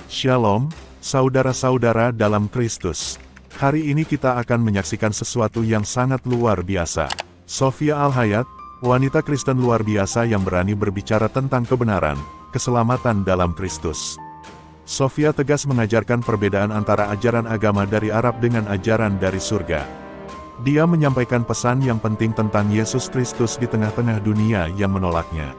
Shalom, saudara-saudara dalam Kristus. Hari ini kita akan menyaksikan sesuatu yang sangat luar biasa. Sophia Al-Hayat, wanita Kristen luar biasa yang berani berbicara tentang kebenaran, keselamatan dalam Kristus. Sophia tegas mengajarkan perbedaan antara ajaran agama dari Arab dengan ajaran dari surga. Dia menyampaikan pesan yang penting tentang Yesus Kristus di tengah-tengah dunia yang menolaknya.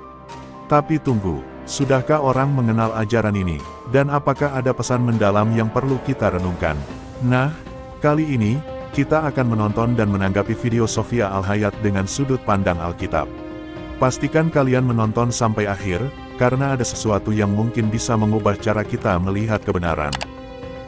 Tapi tunggu, sudahkah orang mengenal ajaran ini? Dan apakah ada pesan mendalam yang perlu kita renungkan? Nah, kali ini, kita akan menonton dan menanggapi video Sophia Al-Hayat dengan sudut pandang Alkitab. Pastikan kalian menonton sampai akhir, karena ada sesuatu yang mungkin bisa mengubah cara kita melihat kebenaran.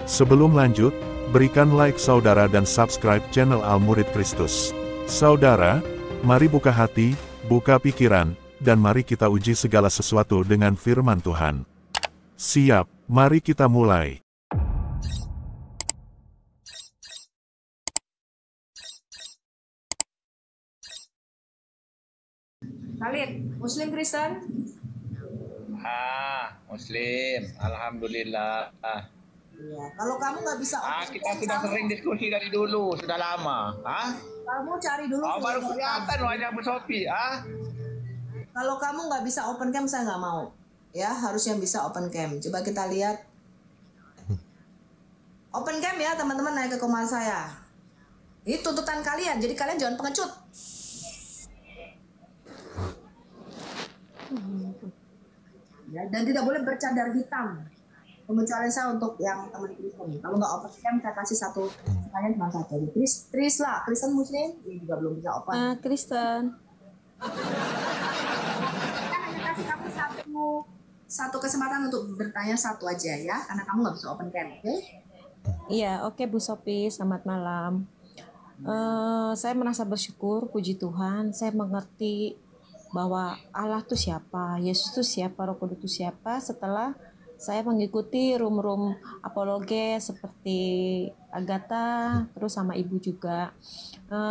Sebelum lanjut, berikan like saudara dan subscribe channel Al-Murid Kristus. Saudara, mari buka hati, buka pikiran, dan mari kita uji segala sesuatu dengan firman Tuhan. Siap, mari kita mulai. Khalid, Muslim Kristen? Muslim, alhamdulillah. Iya. Kalau kamu nggak bisa Kita sudah sering diskusi dari dulu, sudah lama. kamu cari dulu. Baru kelihatan wajah Bu Sophie. Kalau kamu nggak bisa open cam, saya nggak mau. Ya, harus yang bisa open cam. Coba kita lihat. Open cam ya, teman-teman, naik ke kamar saya. Ini tuntutan kalian, jadi kalian jangan pengecut. Ya, dan tidak boleh bercadar hitam. Pengecualian saya untuk yang teman Kristen. Kalau nggak open cam, saya kasih satu pertanyaan cuma satu. Tris lah, Kristen Muslim, ini juga belum bisa open. Kristen. Kita hanya kasih kamu satu kesempatan untuk bertanya satu aja ya, karena kamu nggak bisa open cam, oke? Iya, oke Bu Sophie, selamat malam. Saya merasa bersyukur, puji Tuhan, saya mengerti bahwa Allah itu siapa, Yesus itu siapa, Roh Kudus itu siapa setelah saya mengikuti room-room apologe seperti Agatha, terus sama Ibu juga.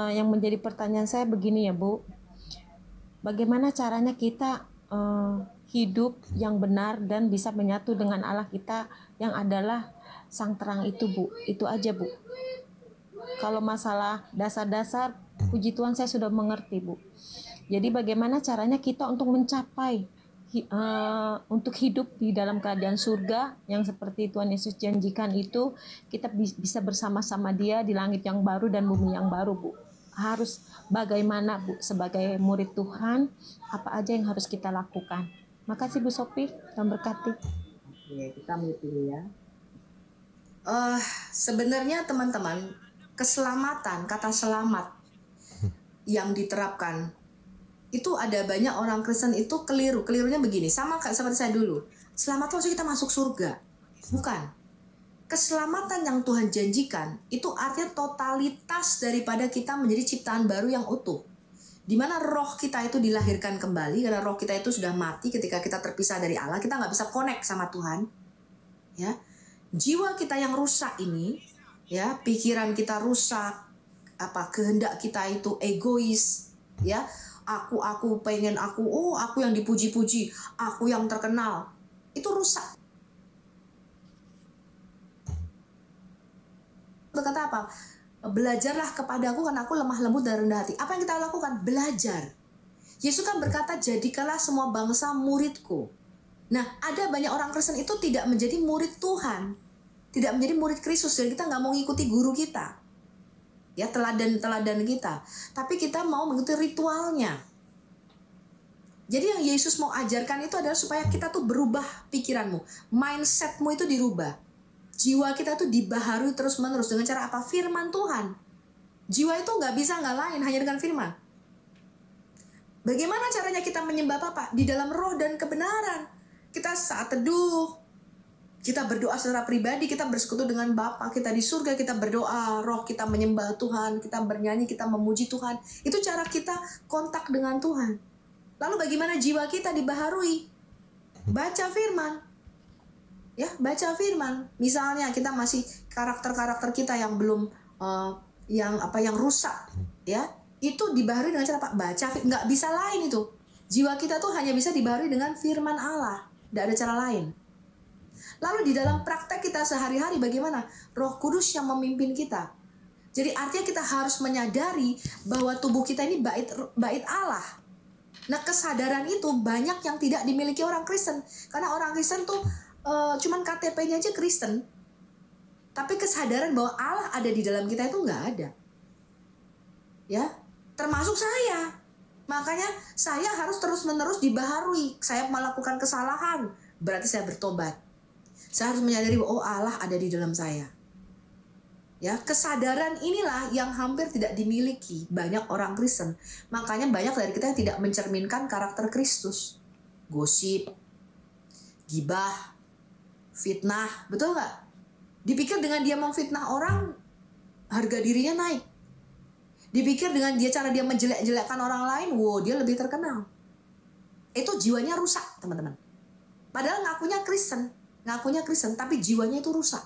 Yang menjadi pertanyaan saya begini ya Bu, bagaimana caranya kita hidup yang benar dan bisa menyatu dengan Allah kita yang adalah Sang Terang itu Bu, itu aja Bu. Kalau masalah dasar-dasar, puji Tuhan saya sudah mengerti Bu. Jadi bagaimana caranya kita untuk mencapai untuk hidup di dalam keadaan surga yang seperti Tuhan Yesus janjikan itu, kita bisa bersama-sama Dia di langit yang baru dan bumi yang baru Bu. Harus bagaimana Bu sebagai murid Tuhan, apa aja yang harus kita lakukan. Makasih Bu Sophie, Tuhan berkati. Oke, kita mute dulu ya. Sebenarnya teman-teman, keselamatan, kata selamat yang diterapkan itu ada banyak orang Kristen itu keliru. Kelirunya begini, sama kayak seperti saya dulu. Selamat itu kita masuk surga. Bukan. Keselamatan yang Tuhan janjikan itu artinya totalitas daripada kita menjadi ciptaan baru yang utuh. Di mana roh kita itu dilahirkan kembali, karena roh kita itu sudah mati ketika kita terpisah dari Allah, kita nggak bisa connect sama Tuhan. Ya, jiwa kita yang rusak ini, ya, pikiran kita rusak, kehendak kita itu egois, ya. Aku pengen aku yang dipuji-puji, aku yang terkenal. Itu rusak. Berkata apa? Belajarlah kepadaku karena aku lemah lembut dan rendah hati. Apa yang kita lakukan? Belajar. Yesus kan berkata, jadikanlah semua bangsa muridku. Nah, ada banyak orang Kristen itu tidak menjadi murid Tuhan. Tidak menjadi murid Kristus. Dan kita nggak mau ngikuti guru kita. Ya, teladan kita. Tapi kita mau mengikuti ritualnya. Jadi yang Yesus mau ajarkan itu adalah supaya kita tuh berubah pikiranmu. Mindsetmu itu dirubah. Jiwa kita tuh dibaharui terus-menerus dengan cara apa? Firman Tuhan. Jiwa itu nggak bisa nggak lain hanya dengan firman. Bagaimana caranya kita menyembah Bapa? Di dalam roh dan kebenaran. Kita saat teduh, kita berdoa secara pribadi, kita bersekutu dengan Bapa kita di surga, kita berdoa, roh kita menyembah Tuhan, kita bernyanyi, kita memuji Tuhan. Itu cara kita kontak dengan Tuhan. Lalu bagaimana jiwa kita dibaharui? Baca firman. Ya, baca firman. Misalnya kita masih karakter-karakter kita yang belum yang rusak, ya. Itu dibaharui dengan cara baca, nggak bisa lain itu. Jiwa kita tuh hanya bisa dibaharui dengan firman Allah. Tidak ada cara lain. Lalu di dalam praktek kita sehari-hari bagaimana? Roh Kudus yang memimpin kita. Jadi artinya kita harus menyadari bahwa tubuh kita ini bait Allah. Nah, kesadaran itu banyak yang tidak dimiliki orang Kristen. Karena orang Kristen tuh cuman KTP-nya aja Kristen. Tapi kesadaran bahwa Allah ada di dalam kita itu nggak ada. Ya, termasuk saya. Makanya saya harus terus-menerus dibaharui. Saya melakukan kesalahan, berarti saya bertobat. Saya harus menyadari bahwa oh, Allah ada di dalam saya. Ya, kesadaran inilah yang hampir tidak dimiliki banyak orang Kristen. Makanya banyak dari kita yang tidak mencerminkan karakter Kristus. Gosip, gibah, fitnah, betul nggak? Dipikir dengan dia memfitnah orang, harga dirinya naik. Dipikir dengan cara dia menjelek-jelekkan orang lain, wow, dia lebih terkenal. Itu jiwanya rusak, teman-teman. Padahal ngakunya Kristen, tapi jiwanya itu rusak.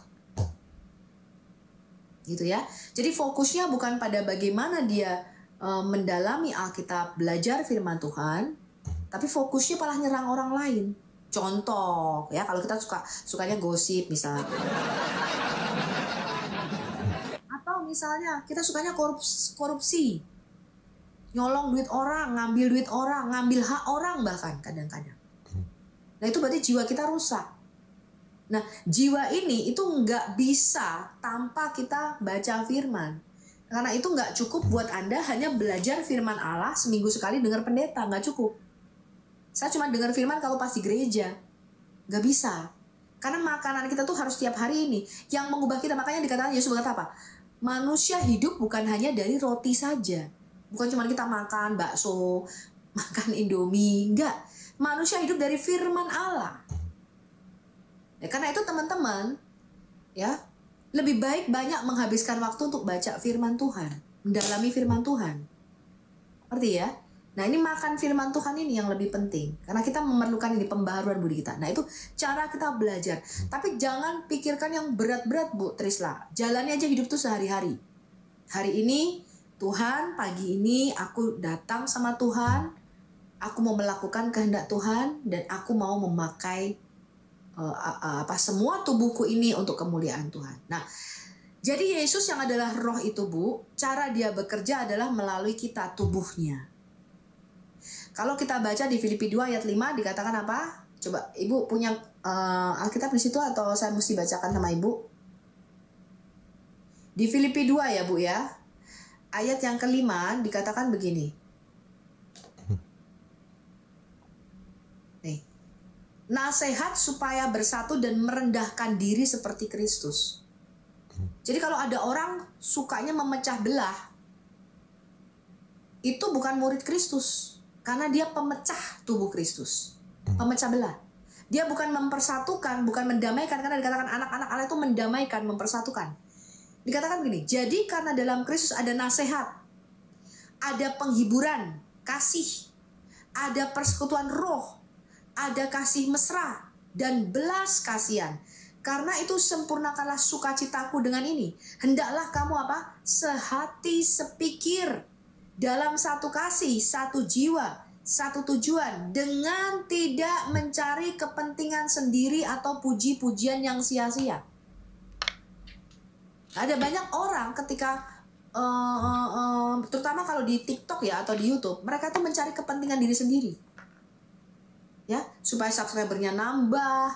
Gitu ya. Jadi fokusnya bukan pada bagaimana dia mendalami Alkitab, belajar firman Tuhan, tapi fokusnya malah nyerang orang lain. Contoh, ya, kalau kita sukanya gosip misalnya. Atau misalnya kita sukanya korupsi. Nyolong duit orang, ngambil duit orang, ngambil hak orang bahkan kadang-kadang. Nah, itu berarti jiwa kita rusak. Nah, jiwa ini itu nggak bisa tanpa kita baca firman. Karena itu nggak cukup buat Anda hanya belajar firman Allah seminggu sekali dengar pendeta, nggak cukup. Saya cuma dengar firman kalau pas di gereja. Nggak bisa. Karena makanan kita tuh harus tiap hari ini. Yang mengubah kita, makanya dikatakan Yesus berkata apa? Manusia hidup bukan hanya dari roti saja. Bukan cuma kita makan bakso, makan Indomie. Enggak. Manusia hidup dari firman Allah. Ya, karena itu teman-teman, ya, lebih baik banyak menghabiskan waktu untuk baca firman Tuhan. Mendalami firman Tuhan. Ngerti ya? Nah, ini makan firman Tuhan ini yang lebih penting. Karena kita memerlukan ini pembaharuan budi kita. Nah, itu cara kita belajar. Tapi jangan pikirkan yang berat-berat, Bu Trisla. Jalani aja hidup tuh sehari-hari. Hari ini, Tuhan, pagi ini aku datang sama Tuhan. Aku mau melakukan kehendak Tuhan. Dan aku mau memakai semua tubuhku ini untuk kemuliaan Tuhan. Nah, jadi Yesus yang adalah roh itu, Bu. Cara dia bekerja adalah melalui kita, tubuhnya. Kalau kita baca di Filipi 2 ayat 5 dikatakan apa? Coba Ibu punya Alkitab di situ atau saya mesti bacakan sama Ibu? Di Filipi 2 ya, Bu ya. Ayat yang kelima dikatakan begini. Nih. Nasihat supaya bersatu dan merendahkan diri seperti Kristus. Jadi kalau ada orang sukanya memecah belah, itu bukan murid Kristus. Karena dia pemecah tubuh Kristus. Pemecah belah. Dia bukan mempersatukan, bukan mendamaikan. Karena dikatakan anak-anak Allah itu mendamaikan, mempersatukan. Dikatakan begini, jadi karena dalam Kristus ada nasihat, ada penghiburan, kasih, ada persekutuan roh, ada kasih mesra, dan belas kasihan. Karena itu sempurnakanlah sukacitaku dengan ini. Hendaklah kamu apa? Sehati sepikir. Dalam satu kasih, satu jiwa, satu tujuan, dengan tidak mencari kepentingan sendiri atau puji-pujian yang sia-sia. Ada banyak orang ketika, terutama kalau di TikTok ya atau di YouTube, mereka tuh mencari kepentingan diri sendiri, ya, supaya subscribernya nambah,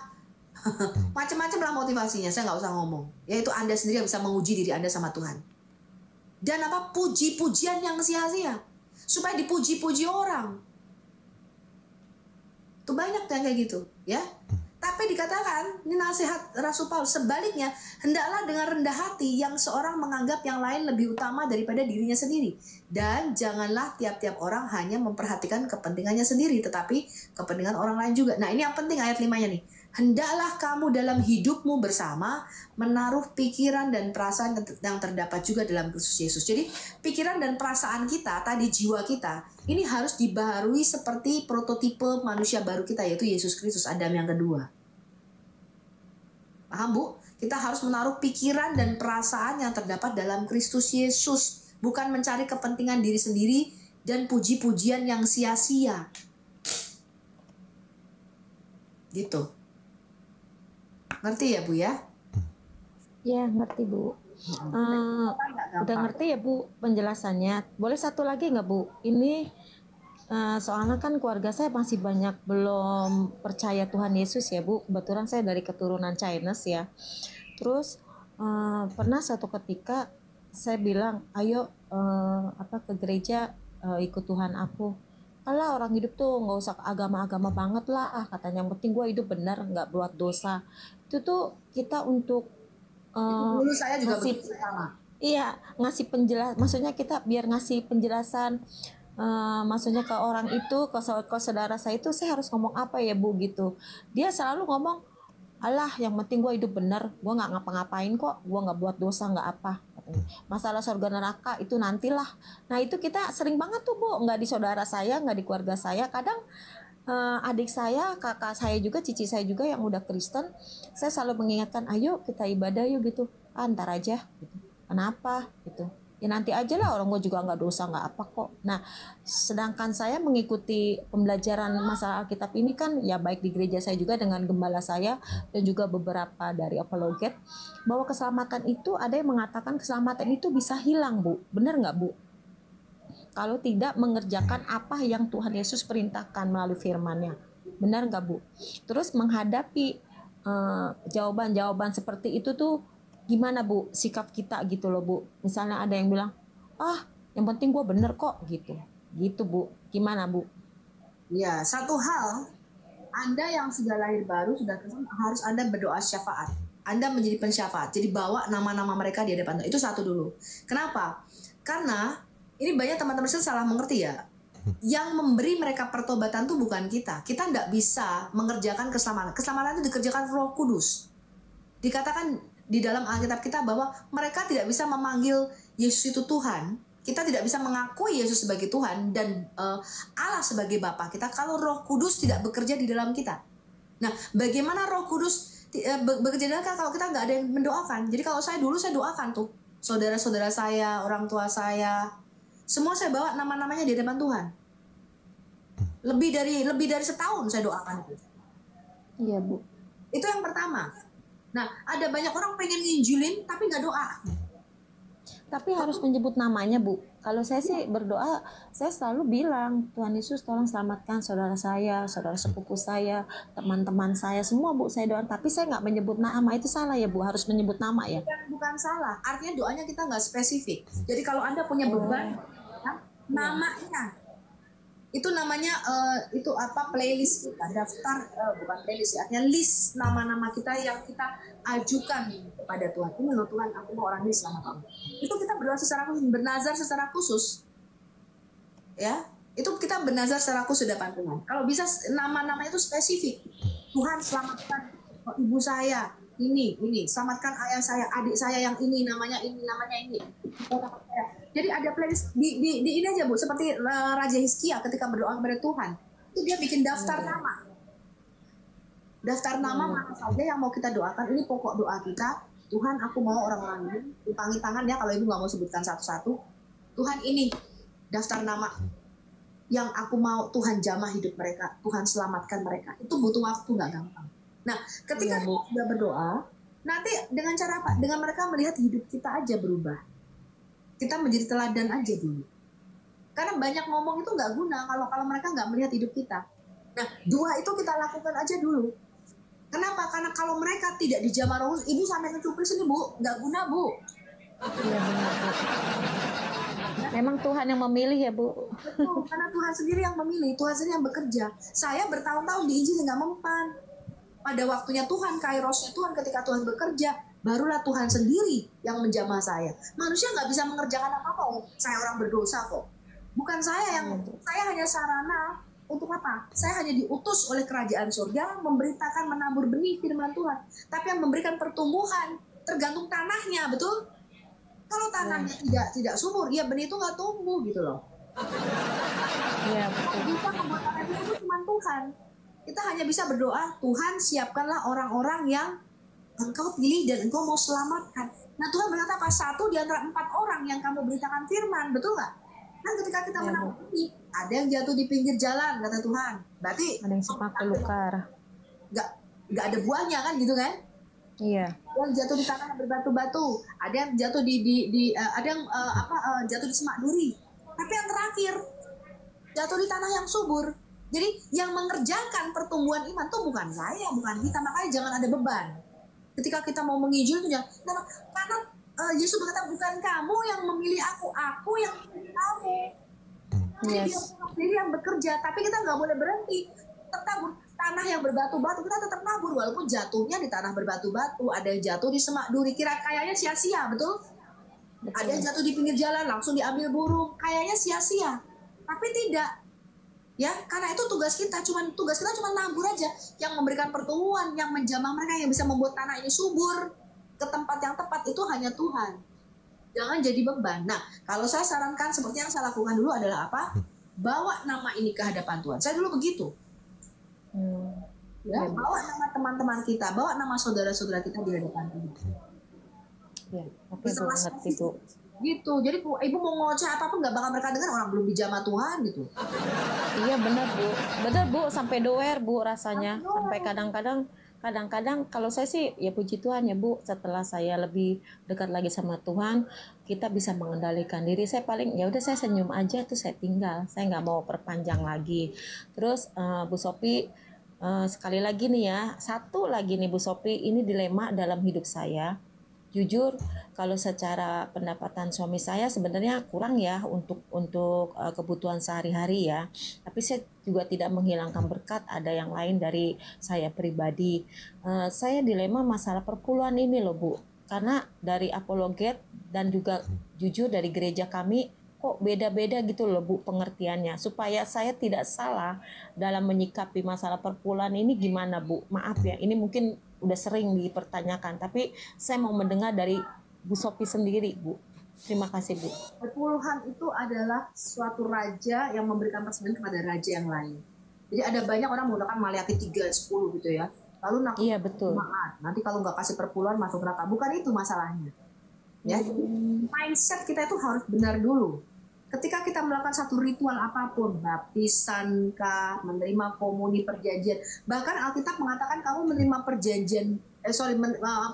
macam-macam lah motivasinya. Saya nggak usah ngomong. Yaitu Anda sendiri yang bisa menguji diri Anda sama Tuhan. Dan apa? Puji-pujian yang sia-sia. Supaya dipuji-puji orang. Itu banyak yang kayak gitu, ya. Tapi dikatakan, ini nasihat Rasul Paulus, sebaliknya, hendaklah dengan rendah hati yang seorang menganggap yang lain lebih utama daripada dirinya sendiri. Dan janganlah tiap-tiap orang hanya memperhatikan kepentingannya sendiri, tetapi kepentingan orang lain juga. Nah, ini yang penting ayat 5-nya nih. Hendaklah kamu dalam hidupmu bersama menaruh pikiran dan perasaan yang terdapat juga dalam Kristus Yesus. Jadi pikiran dan perasaan kita, tadi jiwa kita, ini harus dibaharui seperti prototipe manusia baru kita, yaitu Yesus Kristus, Adam yang kedua. Paham, Bu? Kita harus menaruh pikiran dan perasaan yang terdapat dalam Kristus Yesus. Bukan mencari kepentingan diri sendiri dan puji-pujian yang sia-sia. Gitu. Ngerti ya Bu ya? Ya, ngerti Bu. Udah ngerti ya Bu penjelasannya. Boleh satu lagi nggak Bu? Ini soalnya kan keluarga saya masih banyak belum percaya Tuhan Yesus ya Bu. Kebetulan saya dari keturunan Chinese ya. Terus pernah satu ketika saya bilang, ayo ke gereja, ikut Tuhan aku. Alah, orang hidup tuh nggak usah agama-agama banget lah, katanya. Yang penting gue hidup benar, nggak buat dosa. Itu tuh kita untuk Dulu saya juga ngasih, begitu sama. iya, ngasih penjelasan. Maksudnya kita biar ngasih penjelasan, maksudnya ke orang itu, ke saudara saya itu, saya harus ngomong apa ya Bu gitu. Dia selalu ngomong, alah yang penting gue hidup benar, gue nggak ngapa-ngapain kok, gue nggak buat dosa, nggak apa, katanya. Masalah surga neraka itu nantilah. Nah itu kita sering banget tuh Bu, nggak di saudara saya, nggak di keluarga saya. Kadang adik saya, kakak saya juga, cici saya juga yang udah Kristen, saya selalu mengingatkan, ayo kita ibadah yuk gitu. Ntar aja gitu. Kenapa gitu, ya nanti aja lah, orang gue juga nggak dosa, nggak apa kok. Nah sedangkan saya mengikuti pembelajaran masalah Alkitab ini kan ya, baik di gereja saya juga dengan gembala saya dan juga beberapa dari apologet, bahwa keselamatan itu, ada yang mengatakan keselamatan itu bisa hilang Bu. Benar nggak Bu? Kalau tidak mengerjakan apa yang Tuhan Yesus perintahkan melalui firman-Nya. Benar nggak Bu? Terus menghadapi jawaban-jawaban seperti itu tuh gimana Bu sikap kita gitu loh Bu. Misalnya ada yang bilang, yang penting gue bener kok gitu. Gitu Bu. Gimana Bu? Ya, satu hal, Anda yang sudah lahir baru, sudah Kristen, harus Anda berdoa syafaat. Anda menjadi pensyafaat. Jadi bawa nama-nama mereka di hadapan Tuhan. Itu satu dulu. Kenapa? Karena ini banyak teman-teman Kristen salah mengerti ya. Yang memberi mereka pertobatan itu bukan kita. Kita nggak bisa mengerjakan keselamatan. Keselamatan itu dikerjakan Roh Kudus. Dikatakan di dalam Alkitab kita bahwa mereka tidak bisa memanggil Yesus itu Tuhan. Kita tidak bisa mengakui Yesus sebagai Tuhan dan Allah sebagai Bapa kita kalau Roh Kudus tidak bekerja di dalam kita. Nah, bagaimana Roh Kudus bekerja di dalam kita kalau kita nggak ada yang mendoakan? Jadi kalau saya dulu, saya doakan tuh saudara-saudara saya, orang tua saya, semua saya bawa nama-namanya di hadapan Tuhan. Lebih dari setahun saya doakan itu. Iya Bu. Itu yang pertama. Nah, ada banyak orang pengen nginjilin tapi nggak doa. Tapi harus menyebut namanya Bu. Kalau saya sih berdoa, saya selalu bilang, Tuhan Yesus tolong selamatkan saudara saya, saudara sepupu saya, teman-teman saya, semua Bu saya doakan. Tapi saya nggak menyebut nama, itu salah ya Bu, harus menyebut nama ya? Bukan salah, artinya doanya kita nggak spesifik. Jadi kalau Anda punya beban, namanya itu namanya itu apa, playlist kita, daftar bukan playlist ya, artinya list nama-nama kita yang kita ajukan kepada Tuhan. Ini loh Tuhan, aku mau orang ini selama kamu. Itu kita berdoa secara khusus, bernazar secara khusus, ya. Itu kita bernazar secara khusus di depan Tuhan. Kalau bisa nama-nama itu spesifik. Tuhan selamatkan ibu saya, ini, selamatkan ayah saya, adik saya yang ini, namanya ini. Jadi ada playlist di ini aja Bu, seperti Raja Hizkia ketika berdoa kepada Tuhan, itu dia bikin daftar nama. Daftar nama mana saja yang mau kita doakan, ini pokok doa kita. Tuhan, aku mau orang-orang ini, dipanggil tangan ya kalau ibu nggak mau sebutkan satu-satu. Tuhan, ini daftar nama yang aku mau Tuhan jamah hidup mereka, Tuhan selamatkan mereka. Itu butuh waktu, nggak gampang. Nah, ketika kita sudah berdoa, nanti dengan cara apa? Dengan mereka melihat hidup kita aja berubah. Kita menjadi teladan aja dulu. Karena banyak ngomong itu nggak guna kalau mereka nggak melihat hidup kita. Nah, dua itu kita lakukan aja dulu. Kenapa? Karena kalau mereka tidak dijamah Roh Kudus, ibu sampai kecuplis ini Bu, nggak guna Bu. Iya benar Bu. Memang Tuhan yang memilih ya Bu. Betul, karena Tuhan sendiri yang memilih, Tuhan sendiri yang bekerja. Saya bertahun-tahun diinjil nggak mempan. Pada waktunya Tuhan, kairosnya Tuhan, ketika Tuhan bekerja, barulah Tuhan sendiri yang menjamah saya. Manusia nggak bisa mengerjakan apa-apa. Saya orang berdosa kok. Bukan saya yang, saya hanya sarana untuk apa? Saya hanya diutus oleh kerajaan surga memberitakan, menabur benih firman Tuhan. Tapi yang memberikan pertumbuhan tergantung tanahnya, betul? Kalau tanahnya tidak subur, ya benih itu nggak tumbuh gitu loh. Iya betul. Bisa membuat tanah itu cuma Tuhan. Kita hanya bisa berdoa, Tuhan siapkanlah orang-orang yang Engkau pilih dan Engkau mau selamatkan. Nah Tuhan berkata apa? 1 di antara 4 orang yang kamu beritakan firman, betul nggak? Kan ketika kita menabur benih, ada yang jatuh di pinggir jalan, kata Tuhan. Berarti ada yang semak belukar. Nggak ada buahnya kan gitu kan? Iya. Yang jatuh di tanah yang berbatu-batu, ada yang jatuh ada yang jatuh di semak duri. Tapi yang terakhir jatuh di tanah yang subur. Jadi yang mengerjakan pertumbuhan iman tuh bukan saya, bukan kita. Makanya jangan ada beban. Ketika kita mau menginjil itu jangan, karena Yesus berkata bukan kamu yang memilih aku yang memilih kamu. Yes. Jadi yang bekerja, tapi kita nggak boleh berhenti. Tetap tanah yang berbatu-batu kita tetap nabur walaupun jatuhnya di tanah berbatu-batu, ada yang jatuh di semak duri, kayaknya sia-sia, betul? Ada yang jatuh di pinggir jalan langsung diambil burung, kayaknya sia-sia, tapi tidak. Ya, karena itu tugas kita cuma nabur aja, yang memberikan pertumbuhan, yang menjamah mereka, yang bisa membuat tanah ini subur ke tempat yang tepat itu hanya Tuhan. Jangan jadi beban. Nah, kalau saya sarankan seperti yang saya lakukan dulu adalah apa? Bawa nama ini ke hadapan Tuhan. Saya dulu begitu. Ya, bawa nama teman-teman kita, bawa nama saudara-saudara kita di hadapan Tuhan. Ya, oke Bu, ngerti Bu. Gitu. Jadi ibu mau ngoceh apapun nggak bakal mereka dengar, orang belum dijamah Tuhan gitu. Iya benar Bu, benar Bu, sampai doer Bu rasanya, sampai kadang-kadang kalau saya sih ya puji Tuhan ya Bu, setelah saya lebih dekat lagi sama Tuhan, kita bisa mengendalikan diri. Saya paling ya udah saya senyum aja tuh, saya tinggal, saya nggak mau perpanjang lagi. Terus Bu Sophie, sekali lagi nih ya, satu lagi nih Bu Sophie, ini dilema dalam hidup saya. Jujur, kalau secara pendapatan suami saya sebenarnya kurang ya untuk kebutuhan sehari-hari ya. Tapi saya juga tidak menghilangkan berkat, ada yang lain dari saya pribadi. Saya dilema masalah perpuluhan ini loh Bu. Karena dari apologet dan juga jujur dari gereja kami kok beda-beda gitu loh Bu pengertiannya. Supaya saya tidak salah dalam menyikapi masalah perpuluhan ini gimana Bu? Maaf ya, ini mungkin udah sering dipertanyakan, tapi saya mau mendengar dari Bu Sophie sendiri Bu. Terima kasih Bu. Perpuluhan itu adalah suatu raja yang memberikan persembahan kepada raja yang lain. Jadi ada banyak orang menggunakan Maliaki 3:10 gitu ya. Lalu iya betul. Nanti kalau nggak kasih perpuluhan masuk neraka. Bukan itu masalahnya. Ya, mindset kita itu harus benar dulu. Ketika kita melakukan satu ritual apapun, baptisan kah, menerima komuni perjanjian, bahkan Alkitab mengatakan kamu menerima perjanjian,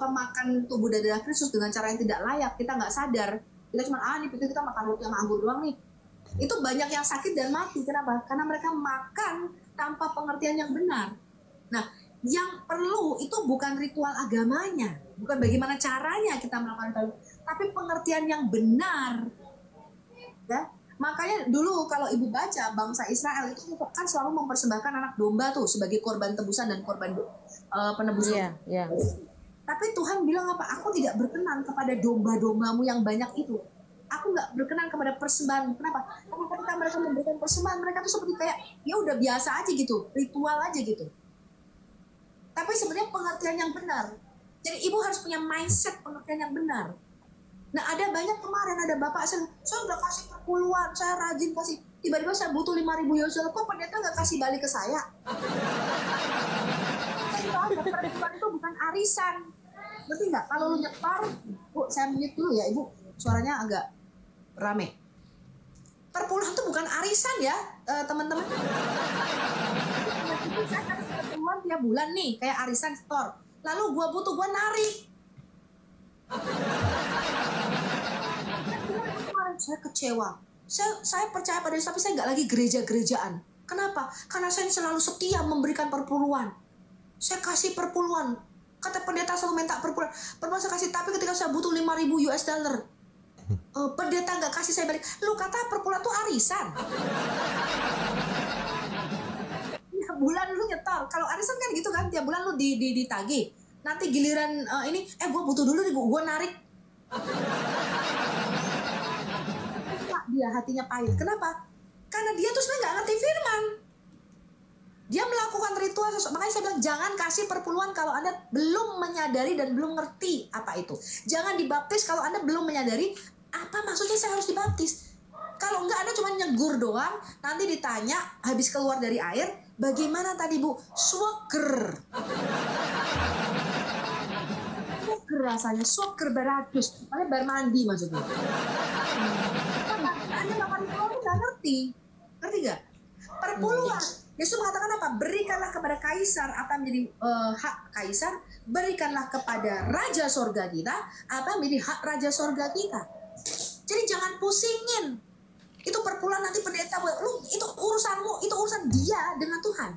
makan tubuh dan darah Kristus dengan cara yang tidak layak, kita nggak sadar, kita cuma nih pikir kita makan roti yang anggur doang nih. Itu banyak yang sakit dan mati. Kenapa? Karena mereka makan tanpa pengertian yang benar. Nah, yang perlu itu bukan ritual agamanya, bukan bagaimana caranya kita melakukan itu, tapi pengertian yang benar. Ya, makanya dulu kalau ibu baca bangsa Israel itu kan selalu mempersembahkan anak domba tuh sebagai korban tebusan dan korban penebusan. Yeah. Tapi Tuhan bilang apa? Aku tidak berkenan kepada domba-dombamu yang banyak itu. Aku nggak berkenan kepada persembahan. Kenapa? Karena ketika mereka memberikan persembahan, mereka tuh seperti kayak ya udah biasa aja gitu, ritual aja gitu. Tapi sebenarnya pengertian yang benar. Jadi ibu harus punya mindset pengertian yang benar. Nah ada banyak kemarin ada bapak saya udah kasih perpuluhan, saya rajin kasih, tiba-tiba saya butuh 5.000 US dollar, kok pendeta nggak kasih balik ke saya? Perpuluhan itu bukan arisan, ngerti nggak? Kalau lu nyetor, Bu, saya mute dulu ya ibu, suaranya agak rame. Perpuluhan itu bukan arisan ya teman-teman. Saya kasih perpuluhan tiap bulan nih, kayak arisan store. Lalu gua butuh, gua narik. Saya kecewa. Saya percaya pada Yesus, tapi saya nggak lagi gereja-gerejaan. Kenapa? Karena saya selalu setia memberikan perpuluhan. Saya kasih perpuluhan. Kata pendeta selalu minta perpuluhan. Perpuluhan saya kasih, tapi ketika saya butuh 5.000 US dollar, pendeta nggak kasih saya balik. Lu kata perpuluhan tuh arisan. Tiap bulan lu nyetor. Kalau arisan kan gitu kan, tiap bulan lu ditagih. Nanti giliran gue butuh dulu nih, gue narik. Dia hatinya pahit. Kenapa? Karena dia tuh sebenarnya nggak ngerti firman. Dia melakukan ritual. Makanya saya bilang jangan kasih perpuluhan kalau Anda belum menyadari dan belum ngerti apa itu. Jangan dibaptis kalau Anda belum menyadari apa maksudnya saya harus dibaptis. Kalau enggak Anda cuma nyegur doang, nanti ditanya habis keluar dari air, bagaimana tadi Bu? Swaker. Rasanya swaker beratus, makanya bar mandi maksudnya. Anda makan telur nggak ngerti gak? Perpuluhan Yesus mengatakan apa? Berikanlah kepada kaisar apa yang menjadi hak kaisar, berikanlah kepada raja sorga kita apa yang menjadi hak raja sorga kita. Jadi jangan pusingin. Itu perpuluhan nanti pendeta buat lu, itu urusanmu, itu urusan dia dengan Tuhan.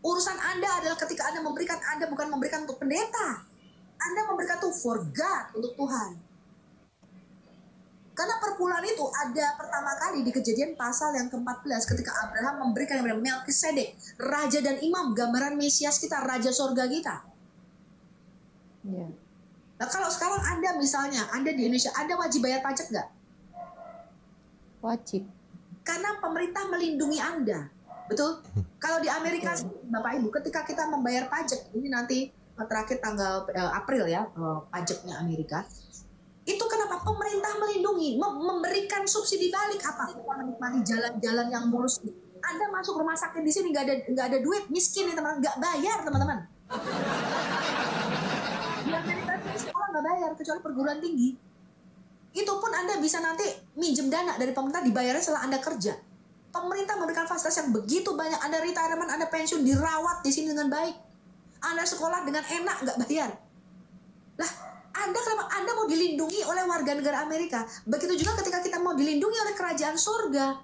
Urusan Anda adalah ketika Anda memberikan, Anda bukan memberikan untuk pendeta. Anda memberikan itu for God, untuk Tuhan. Karena perpuluhan itu ada pertama kali di Kejadian pasal yang ke-14 ketika Abraham memberikan kepada Melkisedek, raja dan imam, gambaran Mesias kita, raja sorga kita. Ya. Nah, kalau sekarang Anda misalnya, Anda di Indonesia, Anda wajib bayar pajak nggak? Wajib. Karena pemerintah melindungi Anda. Betul? Kalau di Amerika, Bapak Ibu, ketika kita membayar pajak, ini nanti terakhir tanggal April ya, pajaknya Amerika. Itu kenapa pemerintah melindungi, memberikan subsidi balik apa? Kita menikmati jalan-jalan yang mulus. Anda masuk rumah sakit di sini nggak ada duit, miskin nih teman-teman, nggak bayar teman-teman. Di Amerika itu sekolah nggak bayar kecuali perguruan tinggi. Itu pun Anda bisa nanti minjem dana dari pemerintah dibayarnya setelah Anda kerja. Pemerintah memberikan fasilitas yang begitu banyak. Anda retirement, Anda pensiun, dirawat di sini dengan baik. Anda sekolah dengan enak, nggak bayar. Lah, Anda mau dilindungi oleh warga negara Amerika. Begitu juga ketika kita mau dilindungi oleh kerajaan surga.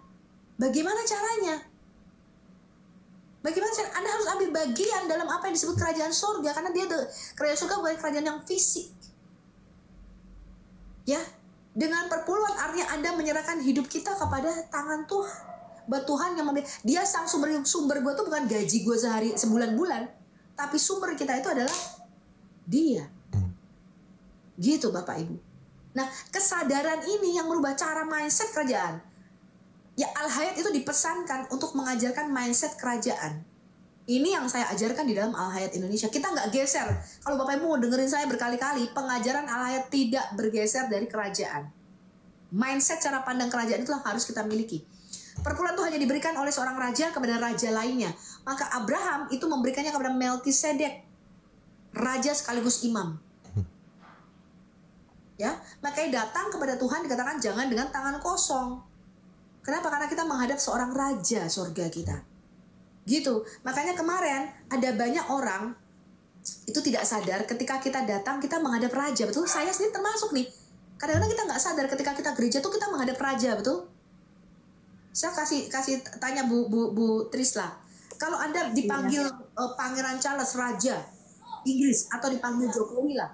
Bagaimana caranya? Bagaimana caranya? Anda harus ambil bagian dalam apa yang disebut kerajaan surga. Karena kerajaan surga bukan kerajaan yang fisik. Ya, dengan perpuluhan artinya Anda menyerahkan hidup kita kepada tangan Tuhan. Buat Tuhan yang dia sang sumber gue tuh bukan gaji gue sehari sebulan-bulan, tapi sumber kita itu adalah dia. Gitu Bapak Ibu. Nah, kesadaran ini yang merubah cara mindset kerajaan. Ya, Al-Hayat itu dipesankan untuk mengajarkan mindset kerajaan. Ini yang saya ajarkan di dalam Al-Hayat Indonesia. Kita nggak geser. Kalau Bapak Ibu mau dengerin saya berkali-kali, pengajaran Al-Hayat tidak bergeser dari kerajaan. Mindset cara pandang kerajaan itulah harus kita miliki. Perpuluhan itu hanya diberikan oleh seorang raja kepada raja lainnya. Maka Abraham itu memberikannya kepada Melkisedek, raja sekaligus imam. Ya, makanya datang kepada Tuhan dikatakan jangan dengan tangan kosong. Kenapa? Karena kita menghadap seorang raja surga kita. Gitu. Makanya kemarin ada banyak orang itu tidak sadar ketika kita datang kita menghadap raja. Betul? Saya sendiri termasuk nih. Kadang-kadang kita nggak sadar ketika kita gereja tuh kita menghadap raja, betul? Saya kasih tanya Bu Trisla. Kalau Anda dipanggil Pangeran Charles Raja Inggris atau dipanggil Jokowi lah.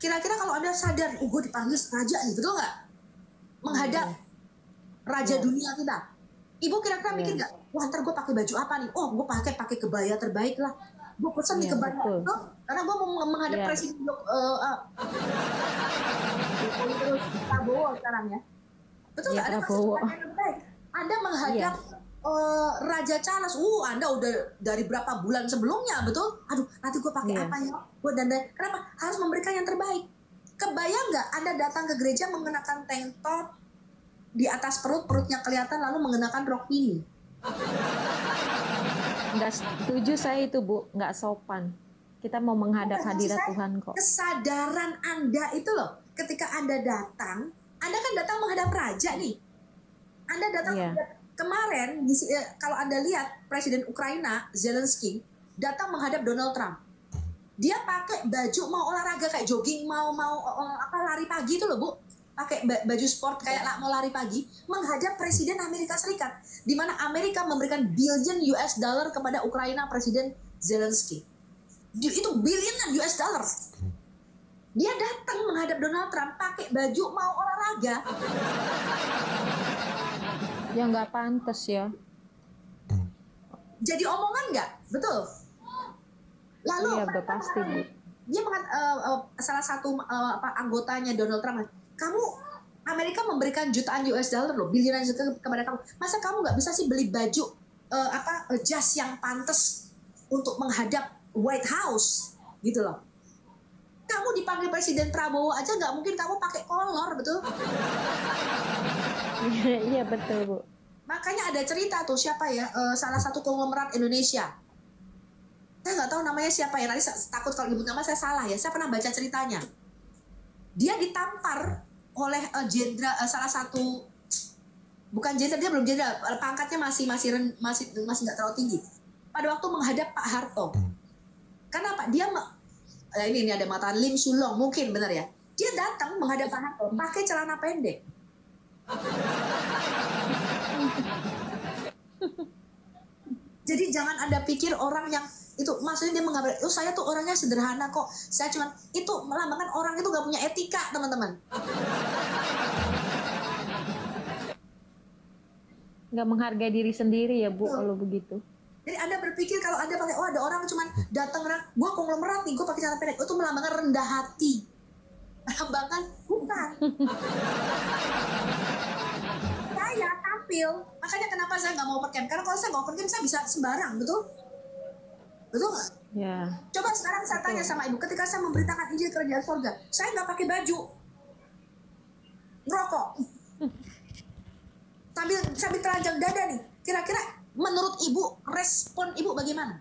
Kira-kira kalau Anda sadar, gue dipanggil raja nih, betul nggak? Menghadap raja dunia kita. Ibu kira-kira mikir nggak? Wah, ntar gue pakai baju apa nih? Oh, gue pakai kebaya terbaik lah. Gue pesen nih kebaya itu, karena gue mau menghadap presiden Prabowo sekarang ya. Betul nggak? Ada kebaya terbaik. Anda menghadap Raja Charles, Anda udah dari berapa bulan sebelumnya, betul? Aduh, nanti gue pakai apa ya? Gue dandan. Kenapa? Harus memberikan yang terbaik. Kebayang nggak Anda datang ke gereja mengenakan tank top, di atas perutnya kelihatan, lalu mengenakan rok mini? Nggak setuju saya itu, Bu. Nggak sopan. Kita mau menghadap hadirat Tuhan kok. Kesadaran Anda itu loh, ketika Anda datang, Anda kan datang menghadap raja nih. Anda datang kemarin, kalau Anda lihat Presiden Ukraina Zelensky datang menghadap Donald Trump. Dia pakai baju mau olahraga kayak jogging, mau lari pagi itu loh, Bu. Pakai baju sport kayak mau lari pagi menghadap Presiden Amerika Serikat, di mana Amerika memberikan billion US dollar kepada Ukraina Presiden Zelensky. Itu billion US dollar. Dia datang menghadap Donald Trump pakai baju mau olahraga. Ya nggak pantas ya. Jadi omongan nggak? Betul. Lalu iya, udah pasti, Bu. Dia salah satu anggotanya Donald Trump, kamu Amerika memberikan jutaan US dollar loh, bilionan kepada kamu. Masa kamu nggak bisa sih beli baju jas yang pantas untuk menghadap White House gitu loh? Kamu dipanggil Presiden Prabowo aja nggak mungkin kamu pakai kolor, betul? Iya betul, Bu. Makanya ada cerita tuh siapa ya, salah satu konglomerat Indonesia. Saya nggak tahu namanya siapa ya, nanti takut kalau nyebut nama saya salah ya. Saya pernah baca ceritanya. Dia ditampar oleh jenderal, salah satu, bukan jenderal, dia belum jenderal, pangkatnya masih nggak terlalu tinggi. pada waktu menghadap Pak Harto. Karena Pak dia ini ada mata Lim Sulong mungkin benar ya. Dia datang menghadap Pak Harto pakai celana pendek. Jadi jangan Anda pikir orang yang itu maksudnya dia mengabar, oh saya tuh orangnya sederhana kok. Saya cuma itu melambangkan orang itu gak punya etika, teman-teman. Nggak menghargai diri sendiri ya Bu kalau begitu. Jadi Anda berpikir kalau Anda pakai, oh ada orang cuman datang, gue konglomerat nih, gue pakai celana pendek, itu melambangkan rendah hati. Melambangkan bukan. Saya tampil, makanya kenapa saya nggak mau perkem? Karena kalau saya mau perkem saya bisa sembarang, betul? Betul nggak? Ya. Coba sekarang saya tanya sama ibu, ketika saya memberitakan Injil kerajaan surga, saya nggak pakai baju, ngerokok, sambil telanjang dada nih. Kira-kira menurut ibu respon ibu bagaimana?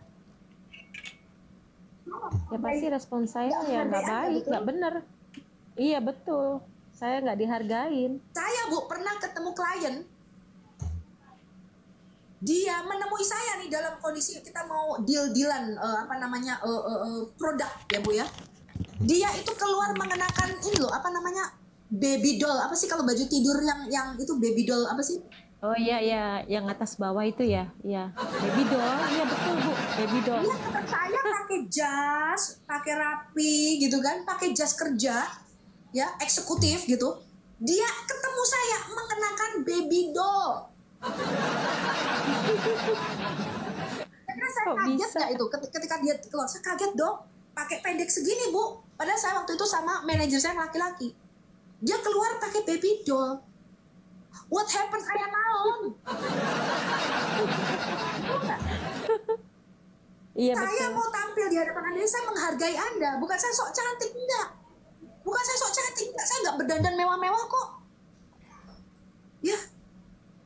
Ya pasti respon saya ya nggak baik, nggak benar. Iya betul, saya nggak dihargain. Saya Bu pernah ketemu klien, dia menemui saya nih dalam kondisi kita mau deal-dealan produk ya Bu ya. Dia itu keluar mengenakan ini loh, apa namanya, baby doll, apa sih kalau baju tidur yang itu baby doll apa sih? Oh iya ya, yang atas bawah itu ya, iya. Baby doll, iya betul Bu, baby doll. Dia tetap saya pakai jas, pakai rapi gitu kan, pakai jas kerja, ya eksekutif gitu. Dia ketemu saya mengenakan baby doll. Karena saya Kok kaget bisa? nggak itu ketika dia keluar, saya kaget dong. Pakai pendek segini Bu. Padahal saya waktu itu sama manajer saya laki-laki. Dia keluar pakai baby doll. What happened ayah naon? Iya Saya betul. mau tampil di hadapan Anda, saya menghargai Anda. Bukan saya sok cantik, enggak. Bukan saya sok cantik, enggak. Saya enggak berdandan mewah-mewah kok. Ya.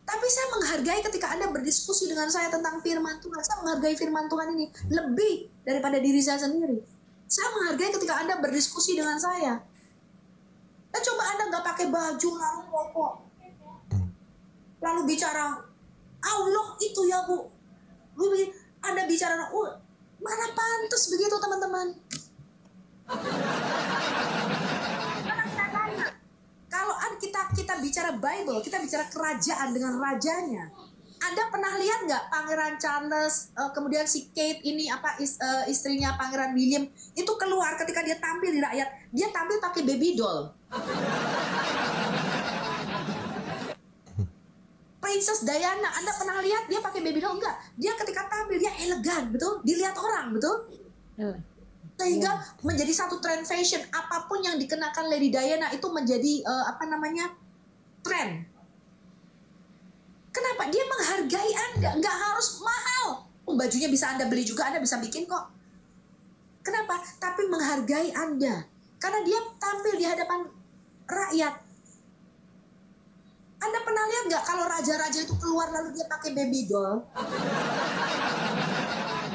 Tapi saya menghargai ketika Anda berdiskusi dengan saya tentang firman Tuhan. Saya menghargai firman Tuhan ini lebih daripada diri saya sendiri. Saya menghargai ketika Anda berdiskusi dengan saya. Dan coba Anda nggak pakai baju lalu rokok. Lalu bicara, Allah itu ya Bu. Anda bicara, mana pantas begitu teman-teman. Kalau kita bicara Bible, kita bicara kerajaan dengan rajanya. Anda pernah lihat nggak Pangeran Charles, kemudian si Kate ini istrinya Pangeran William itu keluar ketika dia tampil di rakyat, dia tampil pakai baby doll. Princess Diana, Anda pernah lihat dia pakai baby doll enggak? Dia ketika tampil dia elegan, betul? Dilihat orang, betul? Sehingga menjadi satu trend fashion, apapun yang dikenakan Lady Diana itu menjadi tren. Kenapa? Dia menghargai Anda, nggak harus mahal. Bajunya bisa Anda beli juga, Anda bisa bikin kok. Kenapa? Tapi menghargai Anda, karena dia tampil di hadapan rakyat. Anda pernah lihat nggak kalau raja-raja itu keluar lalu dia pakai baby doll?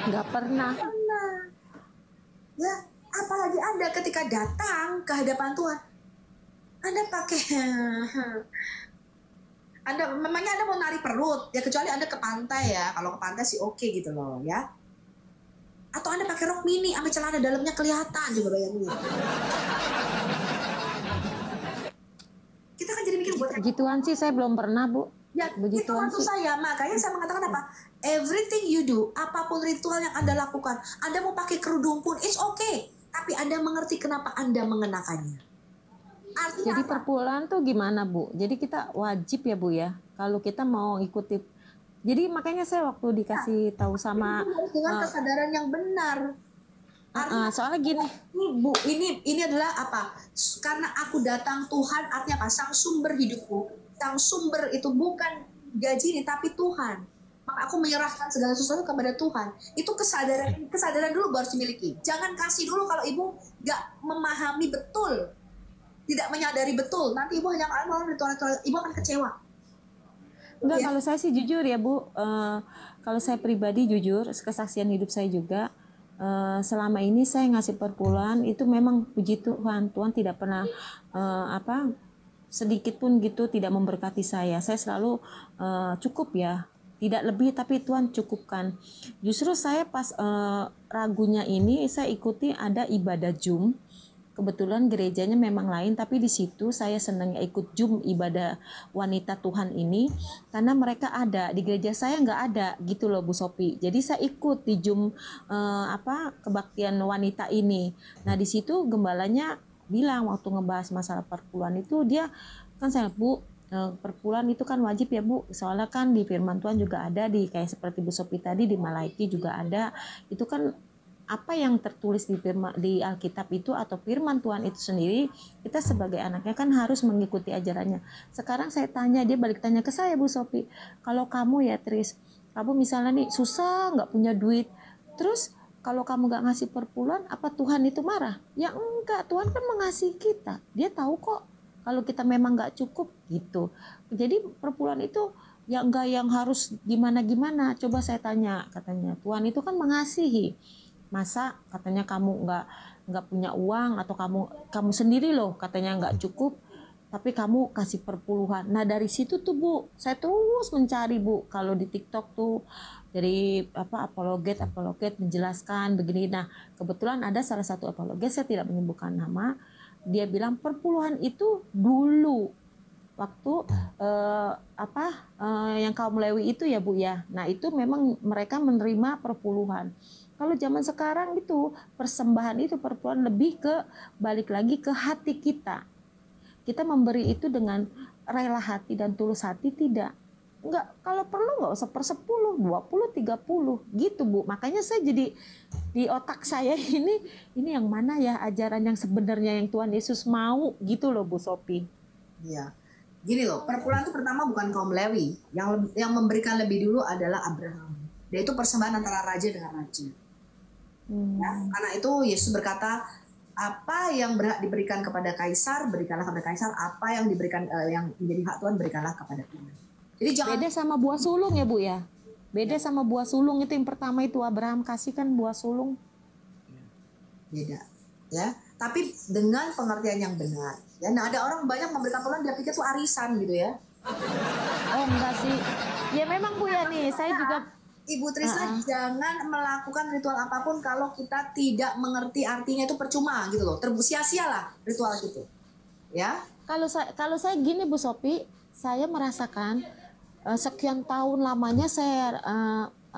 Nggak pernah. Ya, apalagi Anda ketika datang ke hadapan Tuhan, Anda pakai, memangnya Anda mau nari perut? Ya kecuali Anda ke pantai ya, kalau ke pantai sih oke gitu loh ya. Atau Anda pakai rok mini, sampai celana dalamnya kelihatan juga bayangin. Kita kan jadi mikir buat Begituan sih saya belum pernah Bu. ya, itu Begituan waktu sih. saya, makanya saya mengatakan apa? Everything you do, apapun ritual yang Anda lakukan, Anda mau pakai kerudung pun, it's okay. Tapi Anda mengerti kenapa Anda mengenakannya. Artinya Jadi apa? perpuluhan tuh gimana Bu? Jadi kita wajib ya Bu ya, kalau kita mau ikuti. Jadi makanya saya waktu dikasih tahu sama Itu harus dengan kesadaran yang benar. soalnya gini, Bu, ini adalah apa? Karena aku datang Tuhan, artinya apa? Sang sumber hidupku. Sang sumber itu bukan gaji ini, tapi Tuhan. Maka aku menyerahkan segala sesuatu kepada Tuhan. Itu kesadaran dulu baru dimiliki. Jangan kasih dulu kalau ibu nggak memahami betul, tidak menyadari betul. Nanti ibu hanya akan ritual-ritual, ibu akan kecewa. enggak Ya. kalau saya sih jujur ya Bu, kalau saya pribadi jujur, kesaksian hidup saya juga, selama ini saya ngasih perpuluhan itu memang puji Tuhan, Tuhan tidak pernah sedikit pun gitu tidak memberkati saya selalu cukup ya, tidak lebih tapi Tuhan cukupkan. Justru saya pas ragunya ini saya ikuti ada ibadah Zoom. Kebetulan gerejanya memang lain, tapi di situ saya senangnya ikut Zoom ibadah wanita Tuhan ini karena mereka ada di gereja saya nggak ada gitu loh Bu Sophie. Jadi saya ikut di Zoom kebaktian wanita ini. Nah di situ gembalanya bilang waktu ngebahas masalah perpuluhan itu dia kan saya Bu perpuluhan itu kan wajib ya Bu, soalnya kan di firman Tuhan juga ada di kayak seperti Bu Sophie tadi di Malaiki juga ada, itu kan apa yang tertulis di Alkitab itu atau firman Tuhan itu sendiri, kita sebagai anaknya kan harus mengikuti ajarannya. Sekarang saya tanya, dia balik tanya ke saya Bu Sophie, kalau kamu ya Tris, kamu misalnya nih susah nggak punya duit, terus kalau kamu nggak ngasih perpuluhan, apa Tuhan itu marah? Ya enggak, Tuhan kan mengasihi kita, dia tahu kok kalau kita memang nggak cukup gitu. Jadi perpuluhan itu ya enggak yang harus gimana-gimana. Coba saya tanya, katanya Tuhan itu kan mengasihi. Masa katanya kamu nggak punya uang atau kamu sendiri loh katanya nggak cukup tapi kamu kasih perpuluhan. Nah dari situ tuh Bu saya terus mencari Bu, kalau di TikTok tuh dari apologet menjelaskan begini. Nah kebetulan ada salah satu apologet, saya tidak menyebutkan nama, dia bilang perpuluhan itu dulu waktu yang kaum Lewi itu ya Bu ya. Nah itu memang mereka menerima perpuluhan. Kalau zaman sekarang itu persembahan itu perpuluhan lebih ke balik lagi ke hati kita. Kita memberi itu dengan rela hati dan tulus hati tidak. Enggak, kalau perlu nggak usah per 10, 20, 30 gitu Bu. Makanya saya jadi di otak saya ini yang mana ya ajaran yang sebenarnya yang Tuhan Yesus mau gitu loh Bu Sophie. Iya. Gini loh, perpuluhan itu pertama bukan kaum Lewi. Yang memberikan lebih dulu adalah Abraham. Dia itu persembahan antara raja dengan raja. Ya, karena itu Yesus berkata, apa yang berhak diberikan kepada kaisar berikanlah kepada kaisar, apa yang diberikan yang menjadi hak Tuhan berikanlah kepada Tuhan. Jadi jangan beda sama buah sulung ya Bu ya. Beda sama buah sulung itu yang pertama itu Abraham kasih kan buah sulung. Beda ya, tapi dengan pengertian yang benar. Ya, nah ada orang banyak memberikan tolong dia pikir itu arisan gitu ya. Oh enggak sih. Ya memang Bu ya nih, saya juga Ibu Trisna jangan melakukan ritual apapun kalau kita tidak mengerti artinya, itu percuma gitu loh. Sia-sialah ritual itu. Ya. Kalau saya gini Bu Sophie, saya merasakan sekian tahun lamanya saya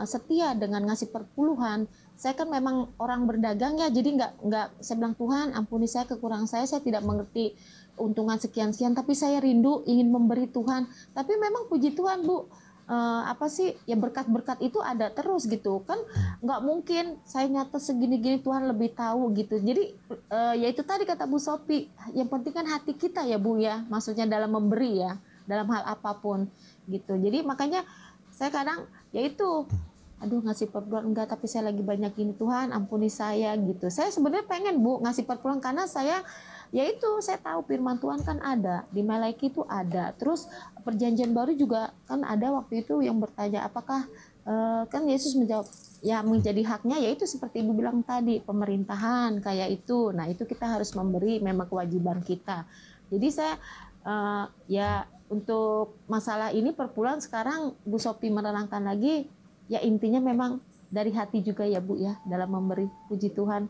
setia dengan ngasih perpuluhan. Saya kan memang orang berdagang ya, jadi nggak saya bilang Tuhan ampuni saya kekurangan saya tidak mengerti untungan sekian-sekian, tapi saya rindu ingin memberi Tuhan. Tapi memang puji Tuhan Bu, ya berkat-berkat itu ada terus gitu kan, nggak mungkin saya nyata segini-gini Tuhan lebih tahu gitu. Jadi ya itu tadi kata Bu Sophie, yang penting kan hati kita ya Bu ya, maksudnya dalam memberi ya, dalam hal apapun gitu. Jadi makanya saya kadang ya itu, aduh ngasih perpuluhan enggak, tapi saya lagi banyak ini, Tuhan ampuni saya gitu. Saya sebenarnya pengen Bu ngasih perpuluhan karena saya yaitu saya tahu firman Tuhan kan ada di Malaiki itu ada, terus perjanjian baru juga kan ada waktu itu yang bertanya apakah kan Yesus menjawab ya menjadi haknya, yaitu seperti Ibu bilang tadi pemerintahan kayak itu. Nah itu kita harus memberi, memang kewajiban kita. Jadi saya ya untuk masalah ini perpuluhan sekarang Bu Sophie menerangkan lagi ya, intinya memang dari hati juga ya Bu ya dalam memberi. Puji Tuhan.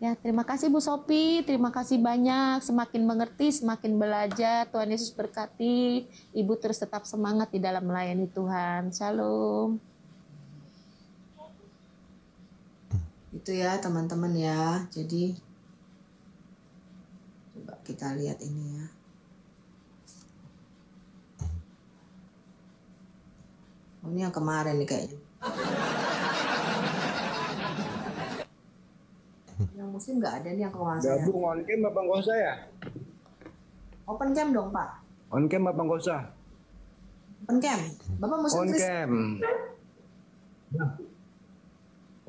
Ya, terima kasih Bu Sophie, terima kasih banyak, semakin mengerti, semakin belajar. Tuhan Yesus berkati, Ibu terus tetap semangat di dalam melayani Tuhan. Shalom. Itu ya teman-teman ya, jadi coba kita lihat ini ya. Oh, ini yang kemarin nih kayaknya. Yang muslim nggak ada nih yang kemarin. Gabung on cam apa nggak usah ya? Open cam dong Pak. On cam apa nggak usah? Open cam. Bapak muslim On Kristen. cam.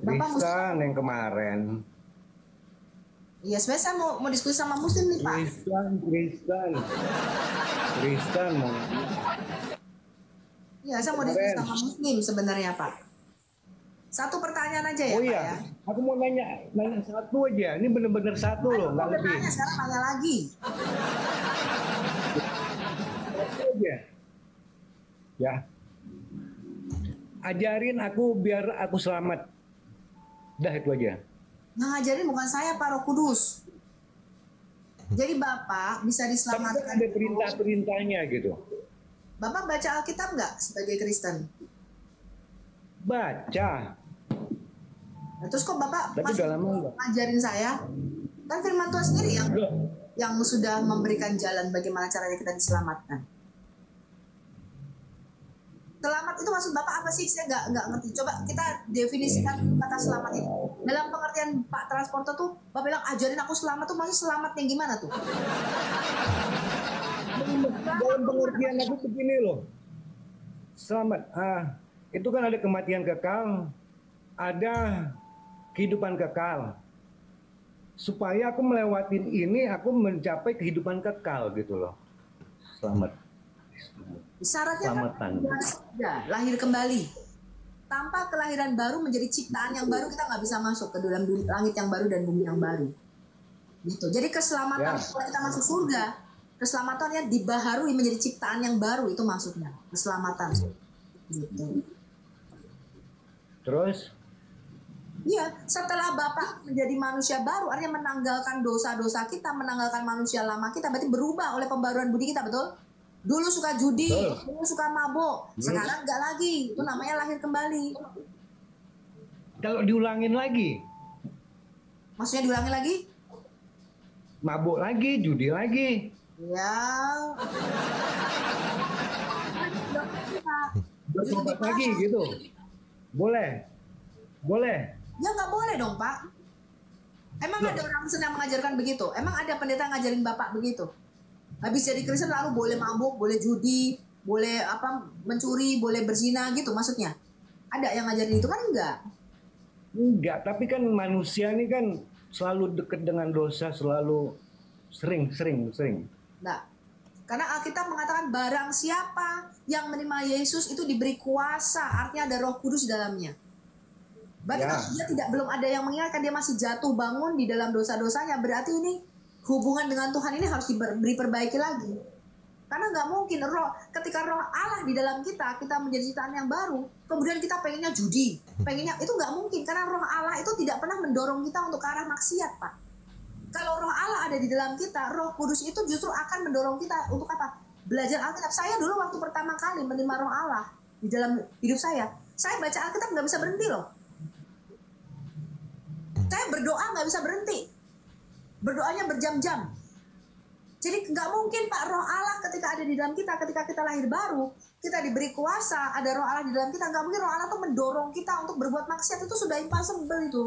Bapak Kristen yang kemarin. Iya, sebenarnya saya mau diskusi sama muslim nih Pak. Kristen mau. Iya, saya mau diskusi sama muslim sebenarnya Pak. Satu pertanyaan aja ya Oh Pak iya, ya. aku mau nanya satu aja. Ini bener-bener satu loh, nggak lebih. Tanya sekarang tanya lagi. Satu aja. Ya. ajarin aku biar aku selamat. Dah itu aja. Yang ngajarin bukan saya, Pak, Roh Kudus. Jadi Bapak bisa Tapi kan diselamatkan. ada perintah-perintahnya gitu. Bapak baca Alkitab nggak sebagai Kristen? Baca. Nah, terus kok Bapak Tapi masih udah lama enggak. ngajarin saya? Kan firman Tuhan sendiri Loh, yang sudah memberikan jalan bagaimana caranya kita diselamatkan. Selamat itu maksud Bapak apa sih? Saya nggak ngerti. Coba kita definisikan dulu kata selamat itu. Dalam pengertian Pak Transporter tuh, Bapak bilang ajarin aku selamat tuh masih selamat yang gimana tuh? dalam pengertian aku begini loh. Selamat. Itu kan ada kematian kekal, ada kehidupan kekal. Supaya aku melewatin ini, aku mencapai kehidupan kekal gitu loh. Selamat. Syaratnya Selamatan. kan ya, lahir kembali. Tanpa kelahiran baru menjadi ciptaan yang baru kita nggak bisa masuk ke dalam langit yang baru dan bumi yang baru. Gitu. Jadi keselamatan Ya. kalau kita masuk surga, keselamatannya dibaharui menjadi ciptaan yang baru itu maksudnya keselamatan. Gitu. Terus Iya, setelah Bapak menjadi manusia baru, artinya menanggalkan dosa-dosa kita, menanggalkan manusia lama kita, berarti berubah oleh pembaruan budi kita, betul? Dulu suka judi, Betul. dulu suka mabuk, sekarang nggak lagi. Itu namanya lahir kembali. kalau diulangin lagi, Maksudnya diulangi lagi? mabuk lagi, judi lagi. Ya. Bertobat lagi gitu. Boleh. Boleh. Ya nggak boleh dong, Pak. Emang ada orang Kristen yang mengajarkan begitu? Emang ada pendeta yang ngajarin Bapak begitu? Habis jadi Kristen lalu boleh mabuk, boleh judi, boleh apa mencuri, boleh berzina gitu maksudnya? Ada yang ngajarin itu kan enggak? Enggak, tapi kan manusia ini kan selalu dekat dengan dosa, selalu sering. Enggak. Karena Alkitab mengatakan barang siapa yang menerima Yesus itu diberi kuasa, artinya ada Roh Kudus di dalamnya. Berarti Ya. kalau dia belum ada yang mengingatkan, dia masih jatuh bangun di dalam dosa-dosanya, berarti ini hubungan dengan Tuhan ini harus diperbaiki lagi. Karena nggak mungkin ketika roh Allah di dalam kita menjadi ciptaan yang baru, kemudian kita pengennya judi, pengennya itu nggak mungkin karena roh Allah itu tidak pernah mendorong kita untuk ke arah maksiat, Pak. Kalau roh Allah ada di dalam kita, Roh Kudus itu justru akan mendorong kita untuk apa? Belajar Alkitab. Saya dulu waktu pertama kali menerima roh Allah di dalam hidup saya baca Alkitab nggak bisa berhenti loh. Saya berdoa nggak bisa berhenti. Berdoanya berjam-jam. Jadi nggak mungkin Pak, roh Allah ketika ada di dalam kita, ketika kita lahir baru, kita diberi kuasa, ada roh Allah di dalam kita, nggak mungkin roh Allah tuh mendorong kita untuk berbuat maksiat, itu sudah impossible itu.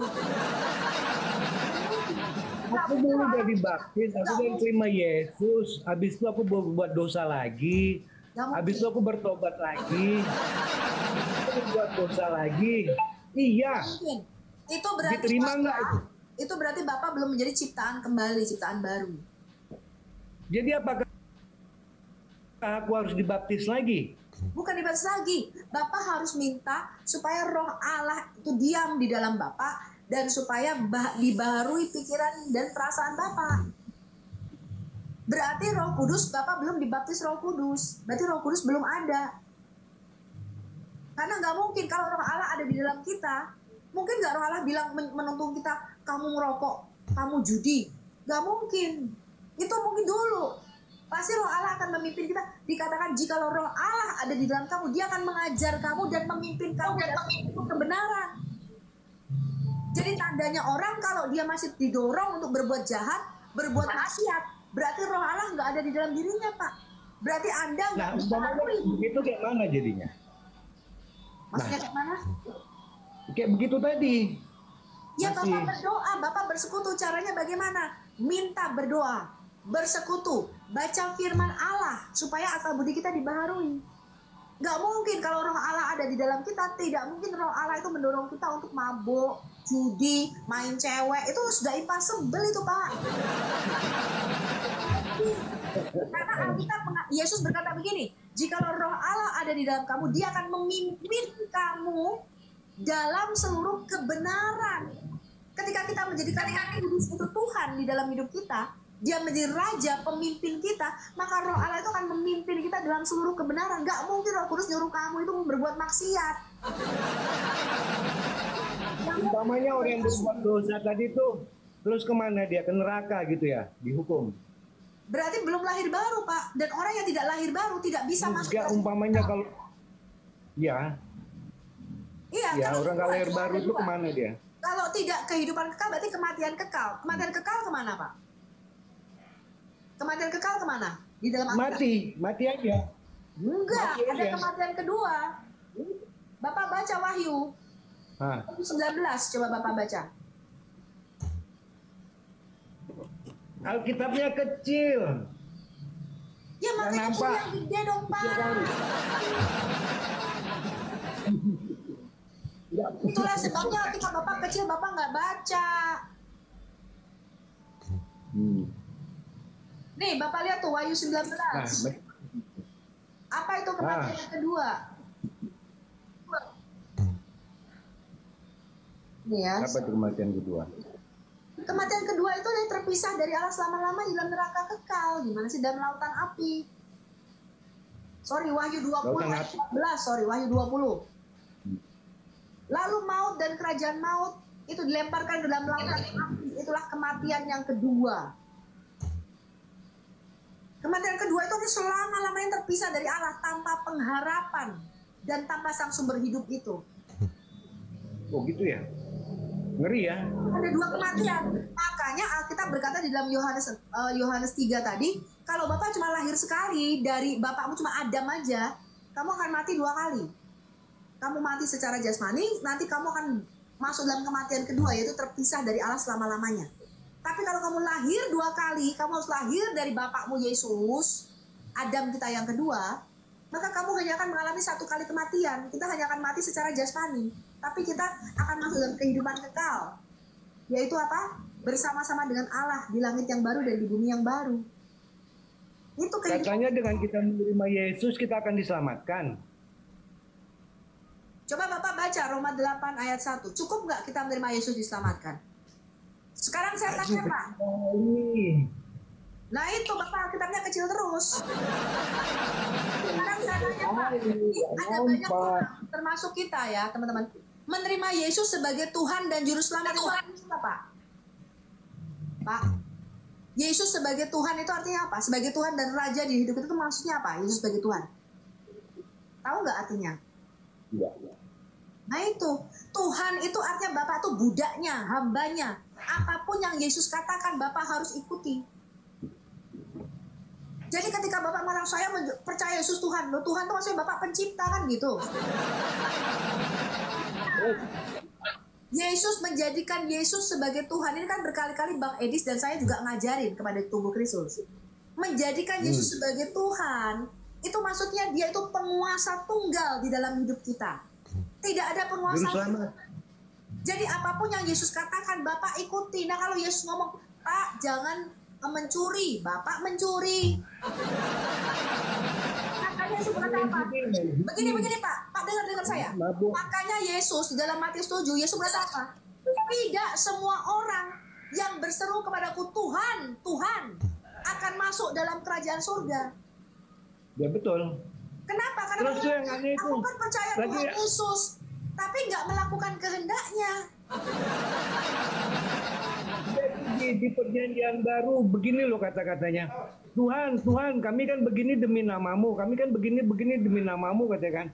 Aku dulu udah dibaptis, aku udah terima Yesus, habis itu aku berbuat dosa lagi, habis itu aku bertobat lagi, aku berbuat dosa lagi. Iya, Mungkin. Itu berarti Diterima nggak itu? Itu berarti Bapak belum menjadi ciptaan kembali, ciptaan baru. jadi apakah aku harus dibaptis lagi? Bukan dibahas lagi. Bapak harus minta supaya roh Allah itu diam di dalam Bapak dan supaya dibaharui pikiran dan perasaan Bapak. Berarti Roh Kudus, Bapak belum dibaptis Roh Kudus. Berarti Roh Kudus belum ada. Karena nggak mungkin kalau roh Allah ada di dalam kita, mungkin nggak roh Allah bilang menuntun kita, kamu ngerokok, kamu judi. Nggak mungkin. Itu mungkin dulu. Pasti roh Allah akan memimpin kita. Dikatakan jika roh Allah ada di dalam kamu, dia akan mengajar kamu dan memimpin kamu dan memimpin kebenaran. Jadi tandanya orang kalau dia masih didorong untuk berbuat jahat, berbuat maksiat, berarti roh Allah nggak ada di dalam dirinya, Pak. Berarti Anda nggak Nah, dipengaruhi. begitu kayak mana jadinya? Maksudnya kayak mana? Kayak begitu tadi. Ya Masih. Bapak berdoa, Bapak bersekutu. Caranya bagaimana? Minta berdoa, bersekutu, baca firman Allah supaya akal budi kita dibaharui. Gak mungkin kalau roh Allah ada di dalam kita, tidak mungkin roh Allah itu mendorong kita untuk mabuk, judi, main cewek. Itu sudah impossible itu, Pak. Karena Alkitab Yesus berkata begini, jikalau roh Allah ada di dalam kamu, dia akan memimpin kamu dalam seluruh kebenaran. Ketika kita menjadikan Kudus itu Tuhan di dalam hidup kita, dia menjadi raja, pemimpin kita, maka Roh Allah itu akan memimpin kita dalam seluruh kebenaran. Gak mungkin Roh Kudus nyuruh kamu itu berbuat maksiat. Umpamanya orang yang berbuat dosa tadi tuh, terus kemana dia? Ke neraka gitu ya, dihukum. Berarti belum lahir baru, Pak. Dan orang yang tidak lahir baru tidak bisa masuk. Enggak, umpamanya kalau ya, iya, ya kalau orang nggak lahir kedua, baru itu kemana dia? Kalau tidak kehidupan kekal berarti kematian kekal. Kematian kekal kemana, Pak? Kematian kekal kemana? Di dalam Alkitab. Mati aja. Enggak, Mati ada aja. kematian kedua. Bapak baca Wahyu Hah. 19, coba Bapak baca. Alkitabnya kecil. Ya makanya nampak. yang gede dong, Pak. Itulah sebabnya ketika Bapak kecil Bapak nggak baca. Nih, Bapak lihat tuh Wahyu 19. Nah, Apa itu kematian yang kedua? Nih ya. apa itu kematian kedua? Kematian kedua itu yang terpisah dari Allah selama-lama di dalam neraka kekal. Gimana sih, dalam lautan api? Sorry, Wahyu 20 Lautan ayat api. 14, sorry, Wahyu 20. Lalu maut dan kerajaan maut itu dilemparkan ke dalam lautan api. Itulah kematian yang kedua. Kematian kedua itu selama-lamanya terpisah dari Allah tanpa pengharapan dan tanpa sang sumber hidup itu. Oh gitu ya? Ngeri ya? Ada dua kematian. Makanya Alkitab berkata di dalam Yohanes 3 tadi, kalau Bapak cuma lahir sekali dari bapakmu cuma Adam aja, kamu akan mati 2 kali. Kamu mati secara jasmani, nanti kamu akan masuk dalam kematian kedua, yaitu terpisah dari Allah selama-lamanya. Tapi kalau kamu lahir 2 kali, kamu harus lahir dari bapakmu Yesus, Adam kita yang kedua, maka kamu hanya akan mengalami 1 kali kematian. Kita hanya akan mati secara jasmani, tapi kita akan masuk dalam kehidupan kekal, yaitu apa? Bersama-sama dengan Allah di langit yang baru dan di bumi yang baru. Itu kehidupan. Katanya dengan kita menerima Yesus kita akan diselamatkan. Coba Bapak baca Roma 8 ayat 1. Cukup nggak kita menerima Yesus diselamatkan? Sekarang saya tanya, Pak. Nah itu Bapak, kitabnya kecil terus. Sekarang saya tanya, Pak. Ada banyak orang, termasuk kita ya teman-teman, menerima Yesus sebagai Tuhan dan Juru Selamat itu artinya apa, Pak? Pak, Yesus sebagai Tuhan itu artinya apa? Sebagai Tuhan dan Raja di hidup itu maksudnya apa? Yesus sebagai Tuhan. Tahu nggak artinya? Nah itu, Tuhan itu artinya Bapak tuh budaknya, hambanya. Apapun yang Yesus katakan Bapak harus ikuti. Jadi ketika Bapak bilang saya percaya Yesus Tuhan, loh Tuhan tuh maksudnya Bapak pencipta kan gitu. Yesus menjadikan Yesus sebagai Tuhan. Ini kan berkali-kali Bang Edis dan saya juga ngajarin kepada tubuh Kristus. Menjadikan Yesus sebagai Tuhan, itu maksudnya dia itu penguasa tunggal di dalam hidup kita. Tidak ada penguasa. Jadi apapun yang Yesus katakan Bapak ikuti. Nah kalau Yesus ngomong, Pak jangan mencuri, Bapak mencuri. Makanya Yesus berkata apa? Begini Pak, Pak dengar saya. Makanya Yesus di dalam Matius 7, Yesus berkata apa? Tidak semua orang yang berseru kepadaku Tuhan, Tuhan akan masuk dalam kerajaan surga. Ya betul. Kenapa? Karena Terus yang aneh itu, aku kan percaya Tuhan Yesus, tapi nggak melakukan kehendaknya. Di perjanjian baru begini loh kata-katanya. Tuhan, Tuhan, kami kan begini demi namamu, kami kan begini demi namamu katanya kan.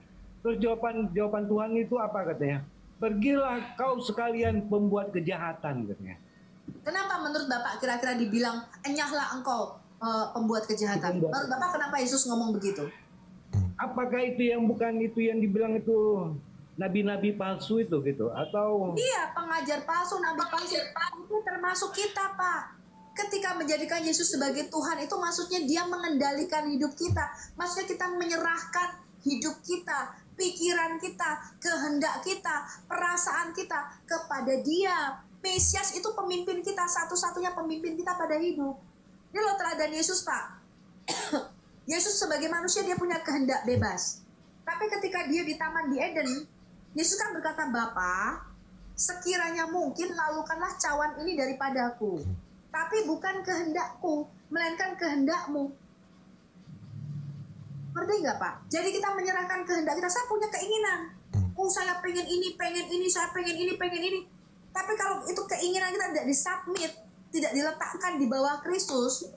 Terus jawaban Tuhan itu apa katanya? Pergilah kau sekalian pembuat kejahatan katanya. Kenapa menurut Bapak kira-kira dibilang enyahlah engkau pembuat kejahatan? Menurut Bapak kenapa Yesus ngomong begitu? Apakah itu yang bukan itu yang dibilang itu nabi-nabi palsu itu gitu atau Iya, pengajar palsu, nabi palsu itu termasuk kita, Pak. Ketika menjadikan Yesus sebagai Tuhan itu maksudnya dia mengendalikan hidup kita. Maksudnya kita menyerahkan hidup kita, pikiran kita, kehendak kita, perasaan kita kepada Dia. Mesias itu pemimpin kita, satu-satunya pemimpin kita pada hidup. Ini loh teladan Yesus, Pak. Yesus sebagai manusia dia punya kehendak bebas. Tapi ketika dia di Taman di Eden, Yesus kan berkata, Bapa, sekiranya mungkin lalukanlah cawan ini daripadaku. tapi bukan kehendakku, melainkan kehendakmu. Ngerti nggak Pak? Jadi kita menyerahkan kehendak kita. Saya punya keinginan. Oh saya pengen ini, saya pengen ini. Tapi kalau itu keinginan kita tidak disubmit, tidak diletakkan di bawah Kristus,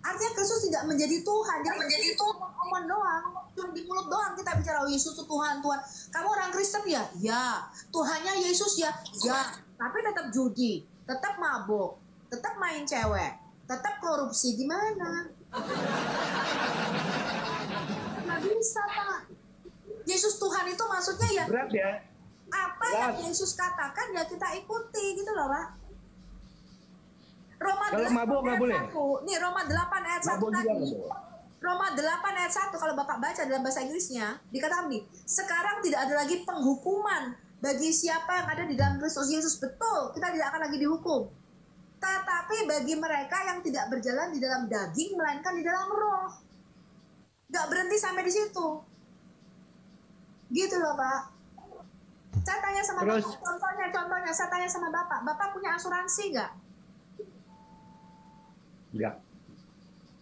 artinya Kristus tidak menjadi Tuhan. Dia menjadi Tuhan omong doang. Cuma di mulut doang kita bicara, oh Yesus itu Tuhan, Tuhan. Kamu orang Kristen ya? Ya. Tuhannya Yesus ya? Ya. Tapi tetap judi, tetap mabuk, tetap main cewek, tetap korupsi. Gimana? Nggak bisa Pak. Yesus Tuhan itu maksudnya ya Berat ya. apa yang Yesus katakan ya kita ikuti gitu loh Pak. Roma Kalau 8 mabuk nggak boleh? 1. Nih Roma 8 ayat 1 Mabuk juga tadi. nggak boleh. Roma 8 ayat 1 kalau Bapak baca dalam bahasa Inggrisnya dikatakan nih, sekarang tidak ada lagi penghukuman bagi siapa yang ada di dalam Kristus Yesus. Betul, kita tidak akan lagi dihukum. Tetapi bagi mereka yang tidak berjalan di dalam daging melainkan di dalam roh. Nggak berhenti sampai di situ. Gitu loh Pak. Saya tanya sama Terus? Bapak, contohnya saya tanya sama Bapak punya asuransi nggak? Enggak.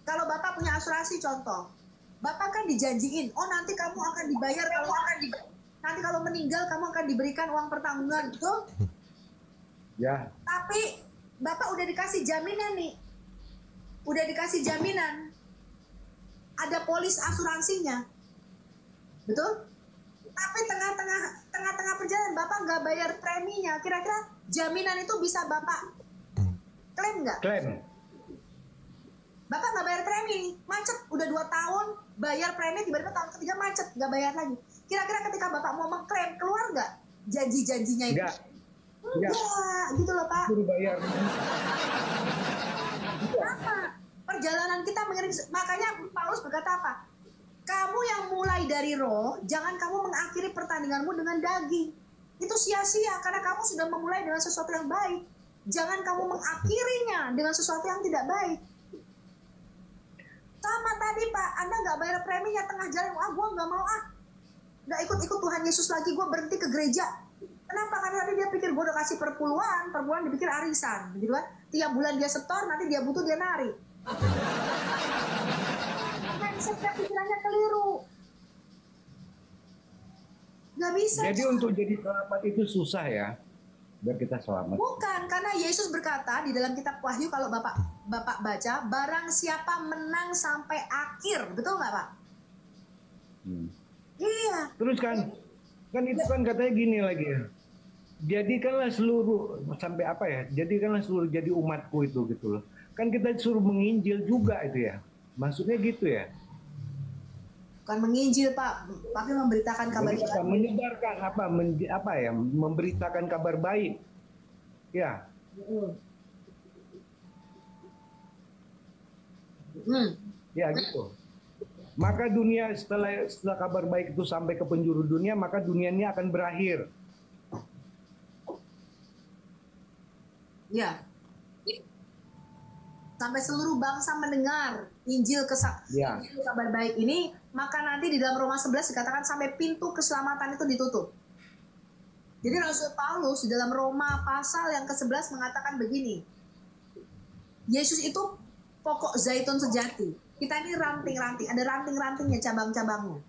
Kalau Bapak punya asuransi contoh, Bapak kan dijanjiin, oh nanti kamu akan dibayar nanti kalau meninggal kamu akan diberikan uang pertanggungan, gitu. Ya. Tapi Bapak udah dikasih jaminan nih, udah dikasih jaminan, ada polis asuransinya, betul? Tapi tengah-tengah perjalanan Bapak nggak bayar preminya, kira-kira jaminan itu bisa Bapak klaim nggak? Klaim. Bapak nggak bayar premi, macet, udah 2 tahun bayar premi, tiba-tiba tahun ketiga macet, nggak bayar lagi. Kira-kira ketika Bapak mau mengklaim, keluar nggak janji-janjinya itu? Enggak. Enggak, gitu loh Pak. Suruh bayar. Kenapa? Perjalanan kita mengiring, makanya Paulus berkata apa? Kamu yang mulai dari roh, jangan kamu mengakhiri pertandinganmu dengan daging. Itu sia-sia karena kamu sudah memulai dengan sesuatu yang baik. Jangan kamu mengakhirinya dengan sesuatu yang tidak baik. Sama tadi Pak, Anda nggak bayar preminya tengah jalan, gue nggak mau nggak ikut Tuhan Yesus lagi, gue berhenti ke gereja. Kenapa? Karena tadi dia pikir gue udah kasih perpuluhan dipikir arisan, gitu kan? Tiap bulan dia setor, nanti dia butuh dia narik. Mindsetnya pikirannya keliru. Nggak bisa. Jadi untuk jadi selamat itu susah ya, biar kita selamat. Bukan, karena Yesus berkata di dalam kitab Wahyu, kalau Bapak baca, barang siapa menang sampai akhir, betul nggak Pak? Iya. Terus kan itu kan katanya gini lagi ya. Jadikanlah seluruh sampai apa ya? Jadikanlah seluruh jadi umatku itu gitu loh. Kan kita disuruh menginjil juga itu ya. Maksudnya gitu ya. Bukan menginjil Pak, tapi memberitakan kabar baik. Menyebarkan apa ya? Memberitakan kabar baik. Ya. Ya gitu. Maka dunia setelah kabar baik itu sampai ke penjuru dunia, maka dunia ini akan berakhir. Ya. Sampai seluruh bangsa mendengar Injil Injil kabar baik ini, maka nanti di dalam Roma 11 dikatakan sampai pintu keselamatan itu ditutup. Jadi Rasul Paulus di dalam Roma pasal yang ke-11 mengatakan begini. Yesus itu pokok zaitun sejati. Kita ini ranting-ranting, ada ranting-rantingnya, cabang-cabangnya.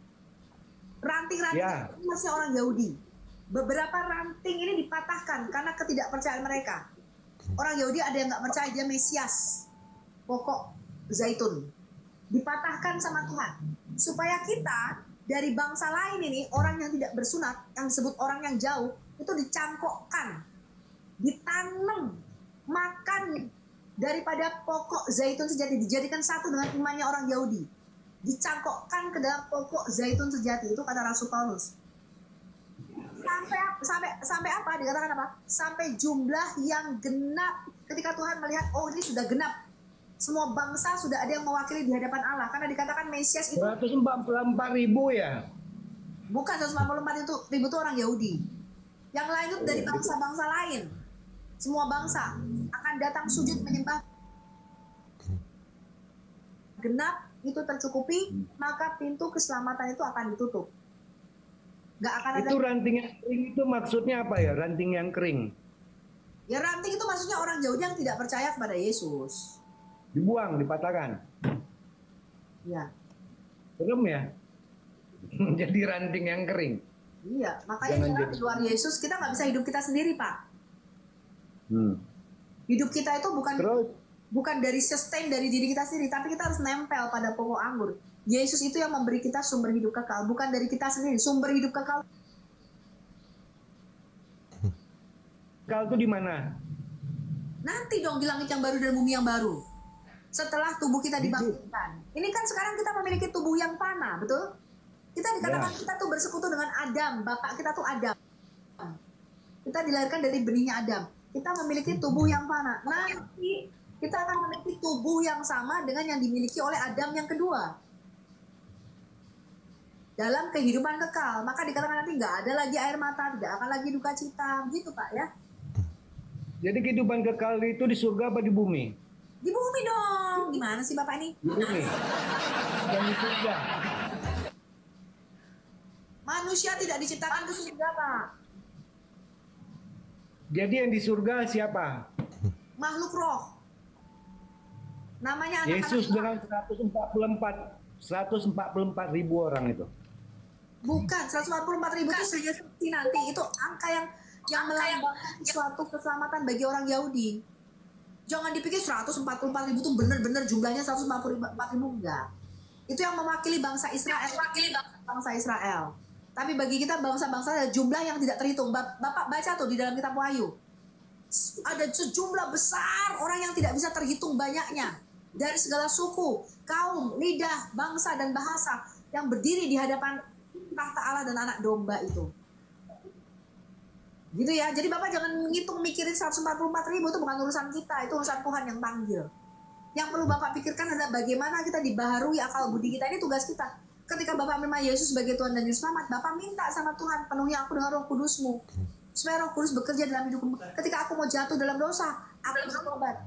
Ranting-ranting masih orang Yahudi. Beberapa ranting ini dipatahkan karena ketidakpercayaan mereka. Orang Yahudi ada yang nggak percaya dia Mesias, pokok zaitun, dipatahkan sama Tuhan supaya kita dari bangsa lain ini, orang yang tidak bersunat, yang disebut orang yang jauh, itu dicangkokkan, ditanam, makan daripada pokok zaitun sejati, dijadikan satu dengan imannya orang Yahudi, dicangkokkan ke dalam pokok zaitun sejati. Itu kata Rasul Paulus. Sampai apa? Dikatakan apa? Sampai jumlah yang genap. Ketika Tuhan melihat, oh ini sudah genap, semua bangsa sudah ada yang mewakili di hadapan Allah. Karena dikatakan Mesias itu 144.000 ya? Bukan 144 ribu itu orang Yahudi. Yang lain itu dari bangsa-bangsa lain. Semua bangsa akan datang sujud menyembah. Genap itu tercukupi, maka pintu keselamatan itu akan ditutup. Gak akan ada. Itu ranting yang kering itu maksudnya apa ya? Ranting yang kering. Ya ranting itu maksudnya orang Yahudi yang tidak percaya kepada Yesus. Dibuang, dipatahkan. Ya. Serem ya. Jadi ranting yang kering. Iya, makanya Jangan kita jadi. di luar Yesus kita nggak bisa hidup kita sendiri, Pak. Hidup kita itu Terus bukan dari sustain dari diri kita sendiri, tapi kita harus nempel pada pokok anggur. Yesus itu yang memberi kita sumber hidup kekal, bukan dari kita sendiri. Sumber hidup kekal itu di mana? nanti dong di langit yang baru dan bumi yang baru. Setelah tubuh kita dibangkitkan. Ini kan sekarang kita memiliki tubuh yang fana, betul? Kita dikatakan kita tuh bersekutu dengan Adam, bapak kita tuh Adam. Kita dilahirkan dari benihnya Adam. Kita memiliki tubuh yang fana. Nanti kita akan memiliki tubuh yang sama dengan yang dimiliki oleh Adam yang kedua. Dalam kehidupan kekal, maka dikatakan nanti nggak ada lagi air mata, tidak akan lagi duka cita, gitu Pak ya. Jadi kehidupan kekal itu di surga apa di bumi? Di bumi dong, gimana sih Bapak ini? Di bumi. Dan di surga. Manusia tidak diciptakan ke surga Pak. Jadi yang di surga siapa? Makhluk roh. Namanya anak-anak Yesus Tuhan. dengan 144 ribu orang itu. Bukan, 144.000 itu saja seperti nanti. Itu angka yang melambangkan suatu keselamatan bagi orang Yahudi. Jangan dipikir 144.000 itu benar-benar jumlahnya 144.000, enggak. Itu yang mewakili bangsa Israel. Bangsa Israel. Tapi bagi kita bangsa-bangsa ada jumlah yang tidak terhitung. Bapak baca tuh di dalam kitab Wahyu. Ada sejumlah besar orang yang tidak bisa terhitung banyaknya. Dari segala suku, kaum, lidah, bangsa, dan bahasa yang berdiri di hadapan tahta Allah dan anak domba itu. Gitu ya. Jadi Bapak jangan menghitung mikirin 144.000 itu bukan urusan kita, itu urusan Tuhan yang panggil. Yang perlu Bapak pikirkan adalah bagaimana kita dibaharui akal budi kita. Ini tugas kita. Ketika Bapak menerima Yesus sebagai Tuhan dan Juru Selamat, Bapak minta sama Tuhan, penuhi aku dengan Roh Kudus-Mu. Supaya Roh Kudus bekerja dalam hidupku. Ketika aku mau jatuh dalam dosa, aku bertobat.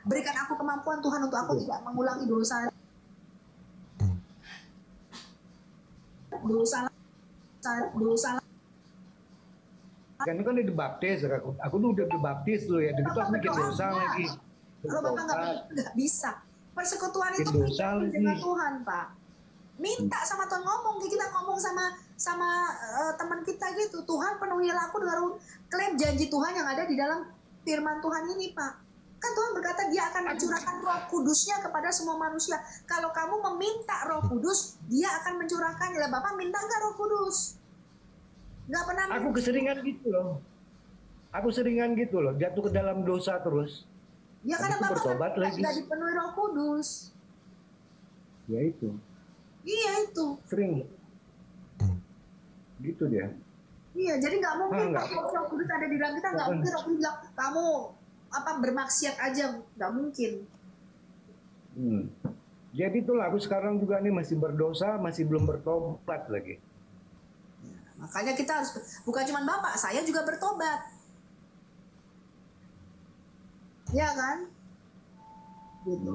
Berikan aku kemampuan Tuhan untuk aku tidak mengulangi dosa. Dosa. Kan itu kan udah dibaptis, aku tuh udah dibaptis tuh ya, dan itu aku bikin dosa lagi. Kalau Bapak nggak bisa, persekutuan itu Bikin dosa pribadi lagi. dengan Tuhan, Pak. Minta sama Tuhan, ngomong, kita ngomong sama teman kita gitu. Tuhan penuhilah aku dengan klaim janji Tuhan yang ada di dalam firman Tuhan ini, Pak. Kan Tuhan berkata dia akan mencurahkan Roh Kudusnya kepada semua manusia. Kalau kamu meminta Roh Kudus, dia akan mencurahkannya. Lah Bapak minta nggak Roh Kudus? Nggak pernah. Aku keseringan gitu loh. Aku seringan gitu loh, jatuh ke dalam dosa terus. Ya karena Habis itu Bapak bertobat lagi. nggak dipenuhi Roh Kudus. Ya itu, Iya itu. sering. Gitu dia. Iya, jadi nggak mungkin Nggak. kalau Roh Kudus ada di dalam kita, nggak mungkin Roh Kudus bilang kamu bermaksiat aja, nggak mungkin. Jadi itulah aku sekarang juga nih masih berdosa, masih belum bertobat lagi. Makanya kita harus, bukan cuma Bapak, saya juga bertobat. Ya kan? Gitu.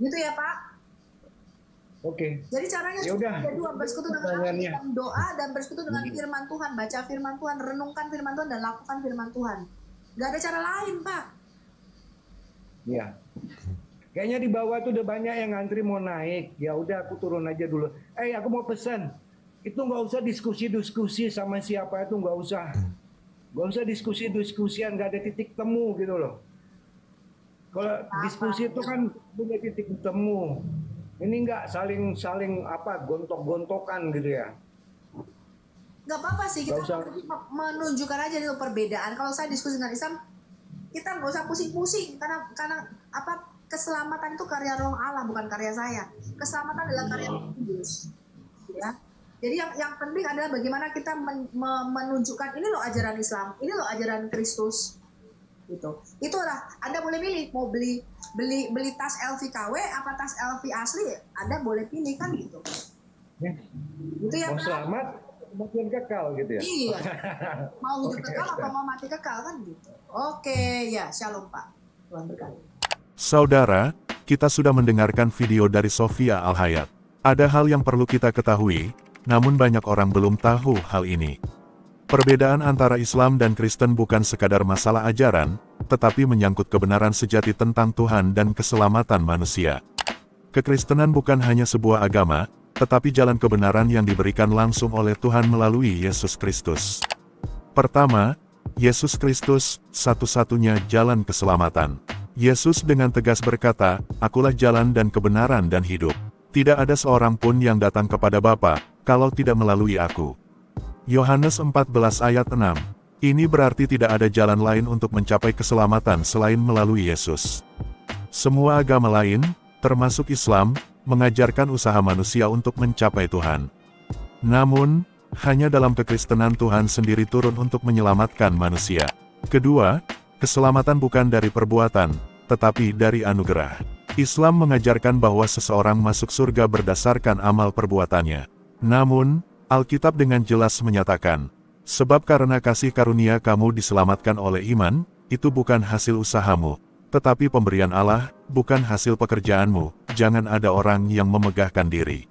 Gitu ya Pak. Oke. Jadi caranya Ya udah. ada dua, bersekutu dengan Pertanyaannya. dalam doa dan bersekutu dengan firman Tuhan. Baca firman Tuhan, renungkan firman Tuhan, dan lakukan firman Tuhan. Gak ada cara lain Pak. Ya. Kayaknya di bawah tuh udah banyak yang ngantri mau naik. Ya udah aku turun aja dulu. Aku mau pesan. Itu nggak usah diskusi-diskusi sama siapa itu, nggak usah. Nggak usah diskusi-diskusian, nggak ada titik temu gitu loh. Kalau diskusi itu kan punya titik temu. Ini nggak saling gontok-gontokan gitu ya. Gak apa-apa sih, kita Nggak usah. menunjukkan aja itu perbedaan. Kalau saya diskusi dengan Islam, kita nggak usah pusing-pusing karena keselamatan itu karya Roh Allah, bukan karya saya. Keselamatan adalah karya Roh Kudus. Ya. Jadi yang penting adalah bagaimana kita menunjukkan ini loh ajaran Islam, ini loh ajaran Kristus. Gitu. Itulah Anda boleh pilih mau beli tas LV KW apa tas LV asli, Anda boleh pilih kan gitu. Ya. Gitu ya. Mau Pak? selamat, kematian kekal gitu ya. Iya. Mau hidup kekal atau mau mati kekal kan gitu. Oke, ya, shalom Pak. Tuhan berkati. Saudara, kita sudah mendengarkan video dari Sofia Al-Hayat. Ada hal yang perlu kita ketahui, namun banyak orang belum tahu hal ini. Perbedaan antara Islam dan Kristen bukan sekadar masalah ajaran, tetapi menyangkut kebenaran sejati tentang Tuhan dan keselamatan manusia. Kekristenan bukan hanya sebuah agama, tetapi jalan kebenaran yang diberikan langsung oleh Tuhan melalui Yesus Kristus. Pertama, Yesus Kristus, satu-satunya jalan keselamatan. Yesus dengan tegas berkata, "Akulah jalan dan kebenaran dan hidup. Tidak ada seorang pun yang datang kepada Bapa, kalau tidak melalui Aku." Yohanes 14 ayat 6. Ini berarti tidak ada jalan lain untuk mencapai keselamatan selain melalui Yesus. Semua agama lain, termasuk Islam, mengajarkan usaha manusia untuk mencapai Tuhan. Namun, hanya dalam kekristenan Tuhan sendiri turun untuk menyelamatkan manusia. Kedua, keselamatan bukan dari perbuatan, tetapi dari anugerah. Islam mengajarkan bahwa seseorang masuk surga berdasarkan amal perbuatannya. Namun, Alkitab dengan jelas menyatakan, "Sebab karena kasih karunia kamu diselamatkan oleh iman, itu bukan hasil usahamu, tetapi pemberian Allah, bukan hasil pekerjaanmu, jangan ada orang yang memegahkan diri."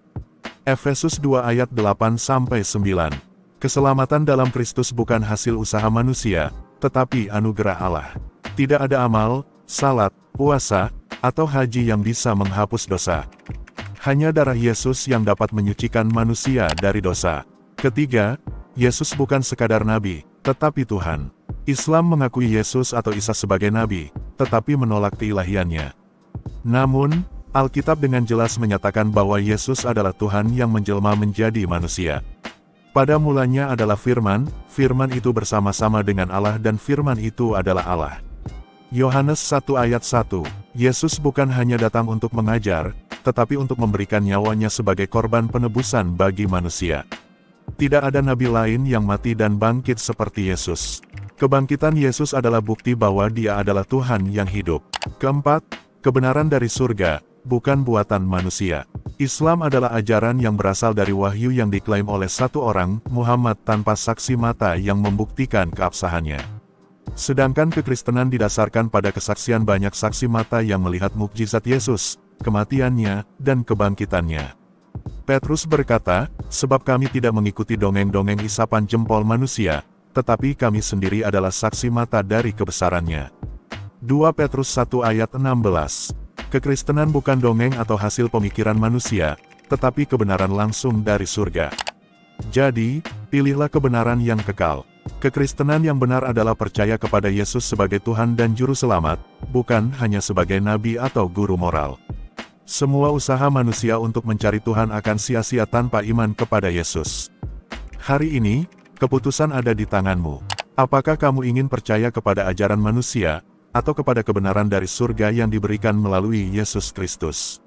Efesus 2 ayat 8-9. Keselamatan dalam Kristus bukan hasil usaha manusia, tetapi anugerah Allah. Tidak ada amal, salat, puasa, atau haji yang bisa menghapus dosa. Hanya darah Yesus yang dapat menyucikan manusia dari dosa. Ketiga, Yesus bukan sekadar nabi, tetapi Tuhan. Islam mengakui Yesus atau Isa sebagai nabi, tetapi menolak keilahiannya. Namun, Alkitab dengan jelas menyatakan bahwa Yesus adalah Tuhan yang menjelma menjadi manusia. Pada mulanya adalah firman, firman itu bersama-sama dengan Allah dan firman itu adalah Allah. Yohanes 1 ayat 1, Yesus bukan hanya datang untuk mengajar, tetapi untuk memberikan nyawanya sebagai korban penebusan bagi manusia. Tidak ada nabi lain yang mati dan bangkit seperti Yesus. Kebangkitan Yesus adalah bukti bahwa Dia adalah Tuhan yang hidup. Keempat, kebenaran dari surga, bukan buatan manusia. Islam adalah ajaran yang berasal dari wahyu yang diklaim oleh satu orang, Muhammad, tanpa saksi mata yang membuktikan keabsahannya. Sedangkan kekristenan didasarkan pada kesaksian banyak saksi mata yang melihat mukjizat Yesus, kematiannya, dan kebangkitannya. Petrus berkata, "Sebab kami tidak mengikuti dongeng-dongeng isapan jempol manusia, tetapi kami sendiri adalah saksi mata dari kebesarannya." 2 Petrus 1 ayat 16. Kekristenan bukan dongeng atau hasil pemikiran manusia, tetapi kebenaran langsung dari surga. Jadi, pilihlah kebenaran yang kekal. Kekristenan yang benar adalah percaya kepada Yesus sebagai Tuhan dan Juru Selamat, bukan hanya sebagai nabi atau guru moral. Semua usaha manusia untuk mencari Tuhan akan sia-sia tanpa iman kepada Yesus. Hari ini, keputusan ada di tanganmu. Apakah kamu ingin percaya kepada ajaran manusia, atau kepada kebenaran dari surga yang diberikan melalui Yesus Kristus?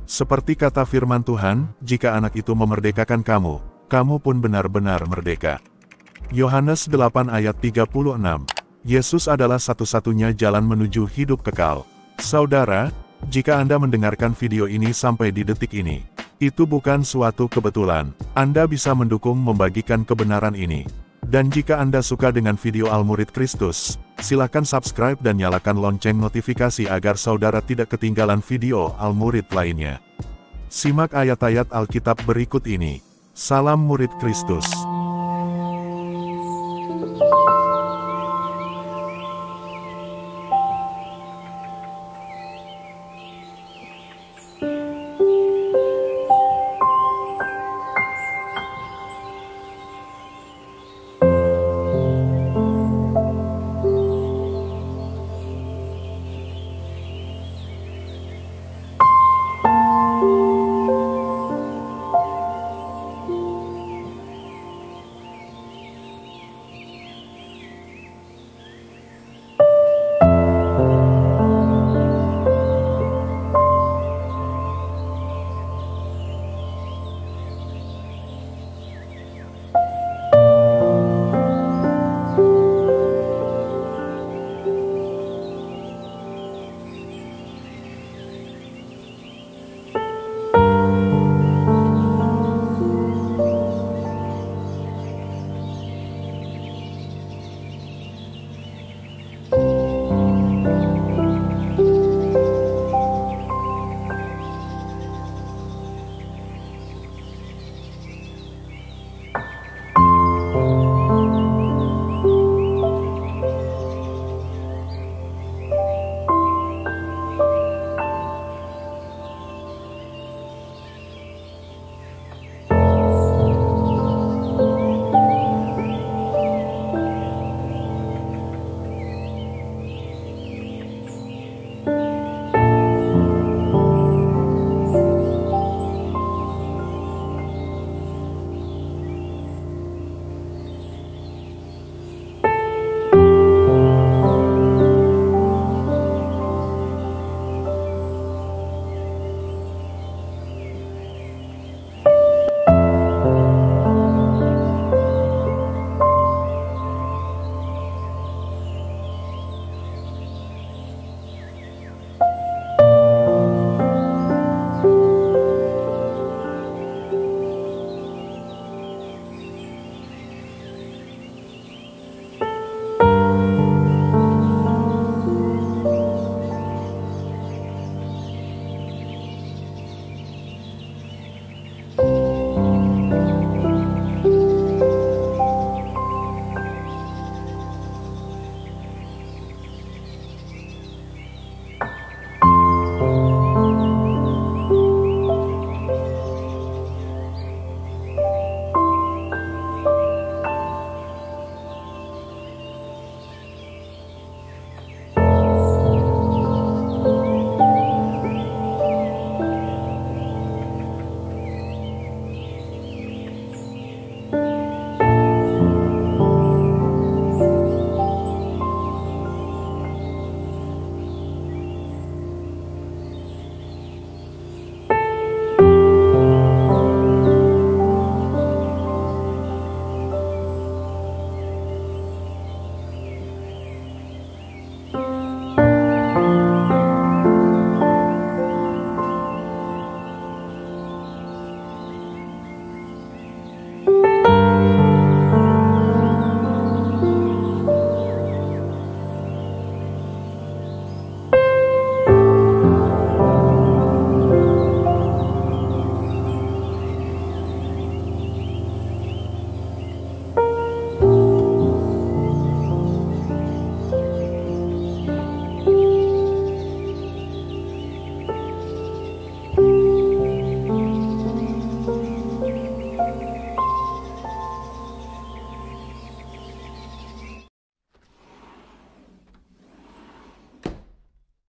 Seperti kata firman Tuhan, "Jika anak itu memerdekakan kamu, kamu pun benar-benar merdeka." Yohanes 8 ayat 36. Yesus adalah satu-satunya jalan menuju hidup kekal. Saudara, jika Anda mendengarkan video ini sampai di detik ini, itu bukan suatu kebetulan. Anda bisa mendukung membagikan kebenaran ini. Dan jika Anda suka dengan video Al-Murid Kristus, silakan subscribe dan nyalakan lonceng notifikasi agar saudara tidak ketinggalan video Al-Murid lainnya. Simak ayat-ayat Alkitab berikut ini. Salam Murid Kristus.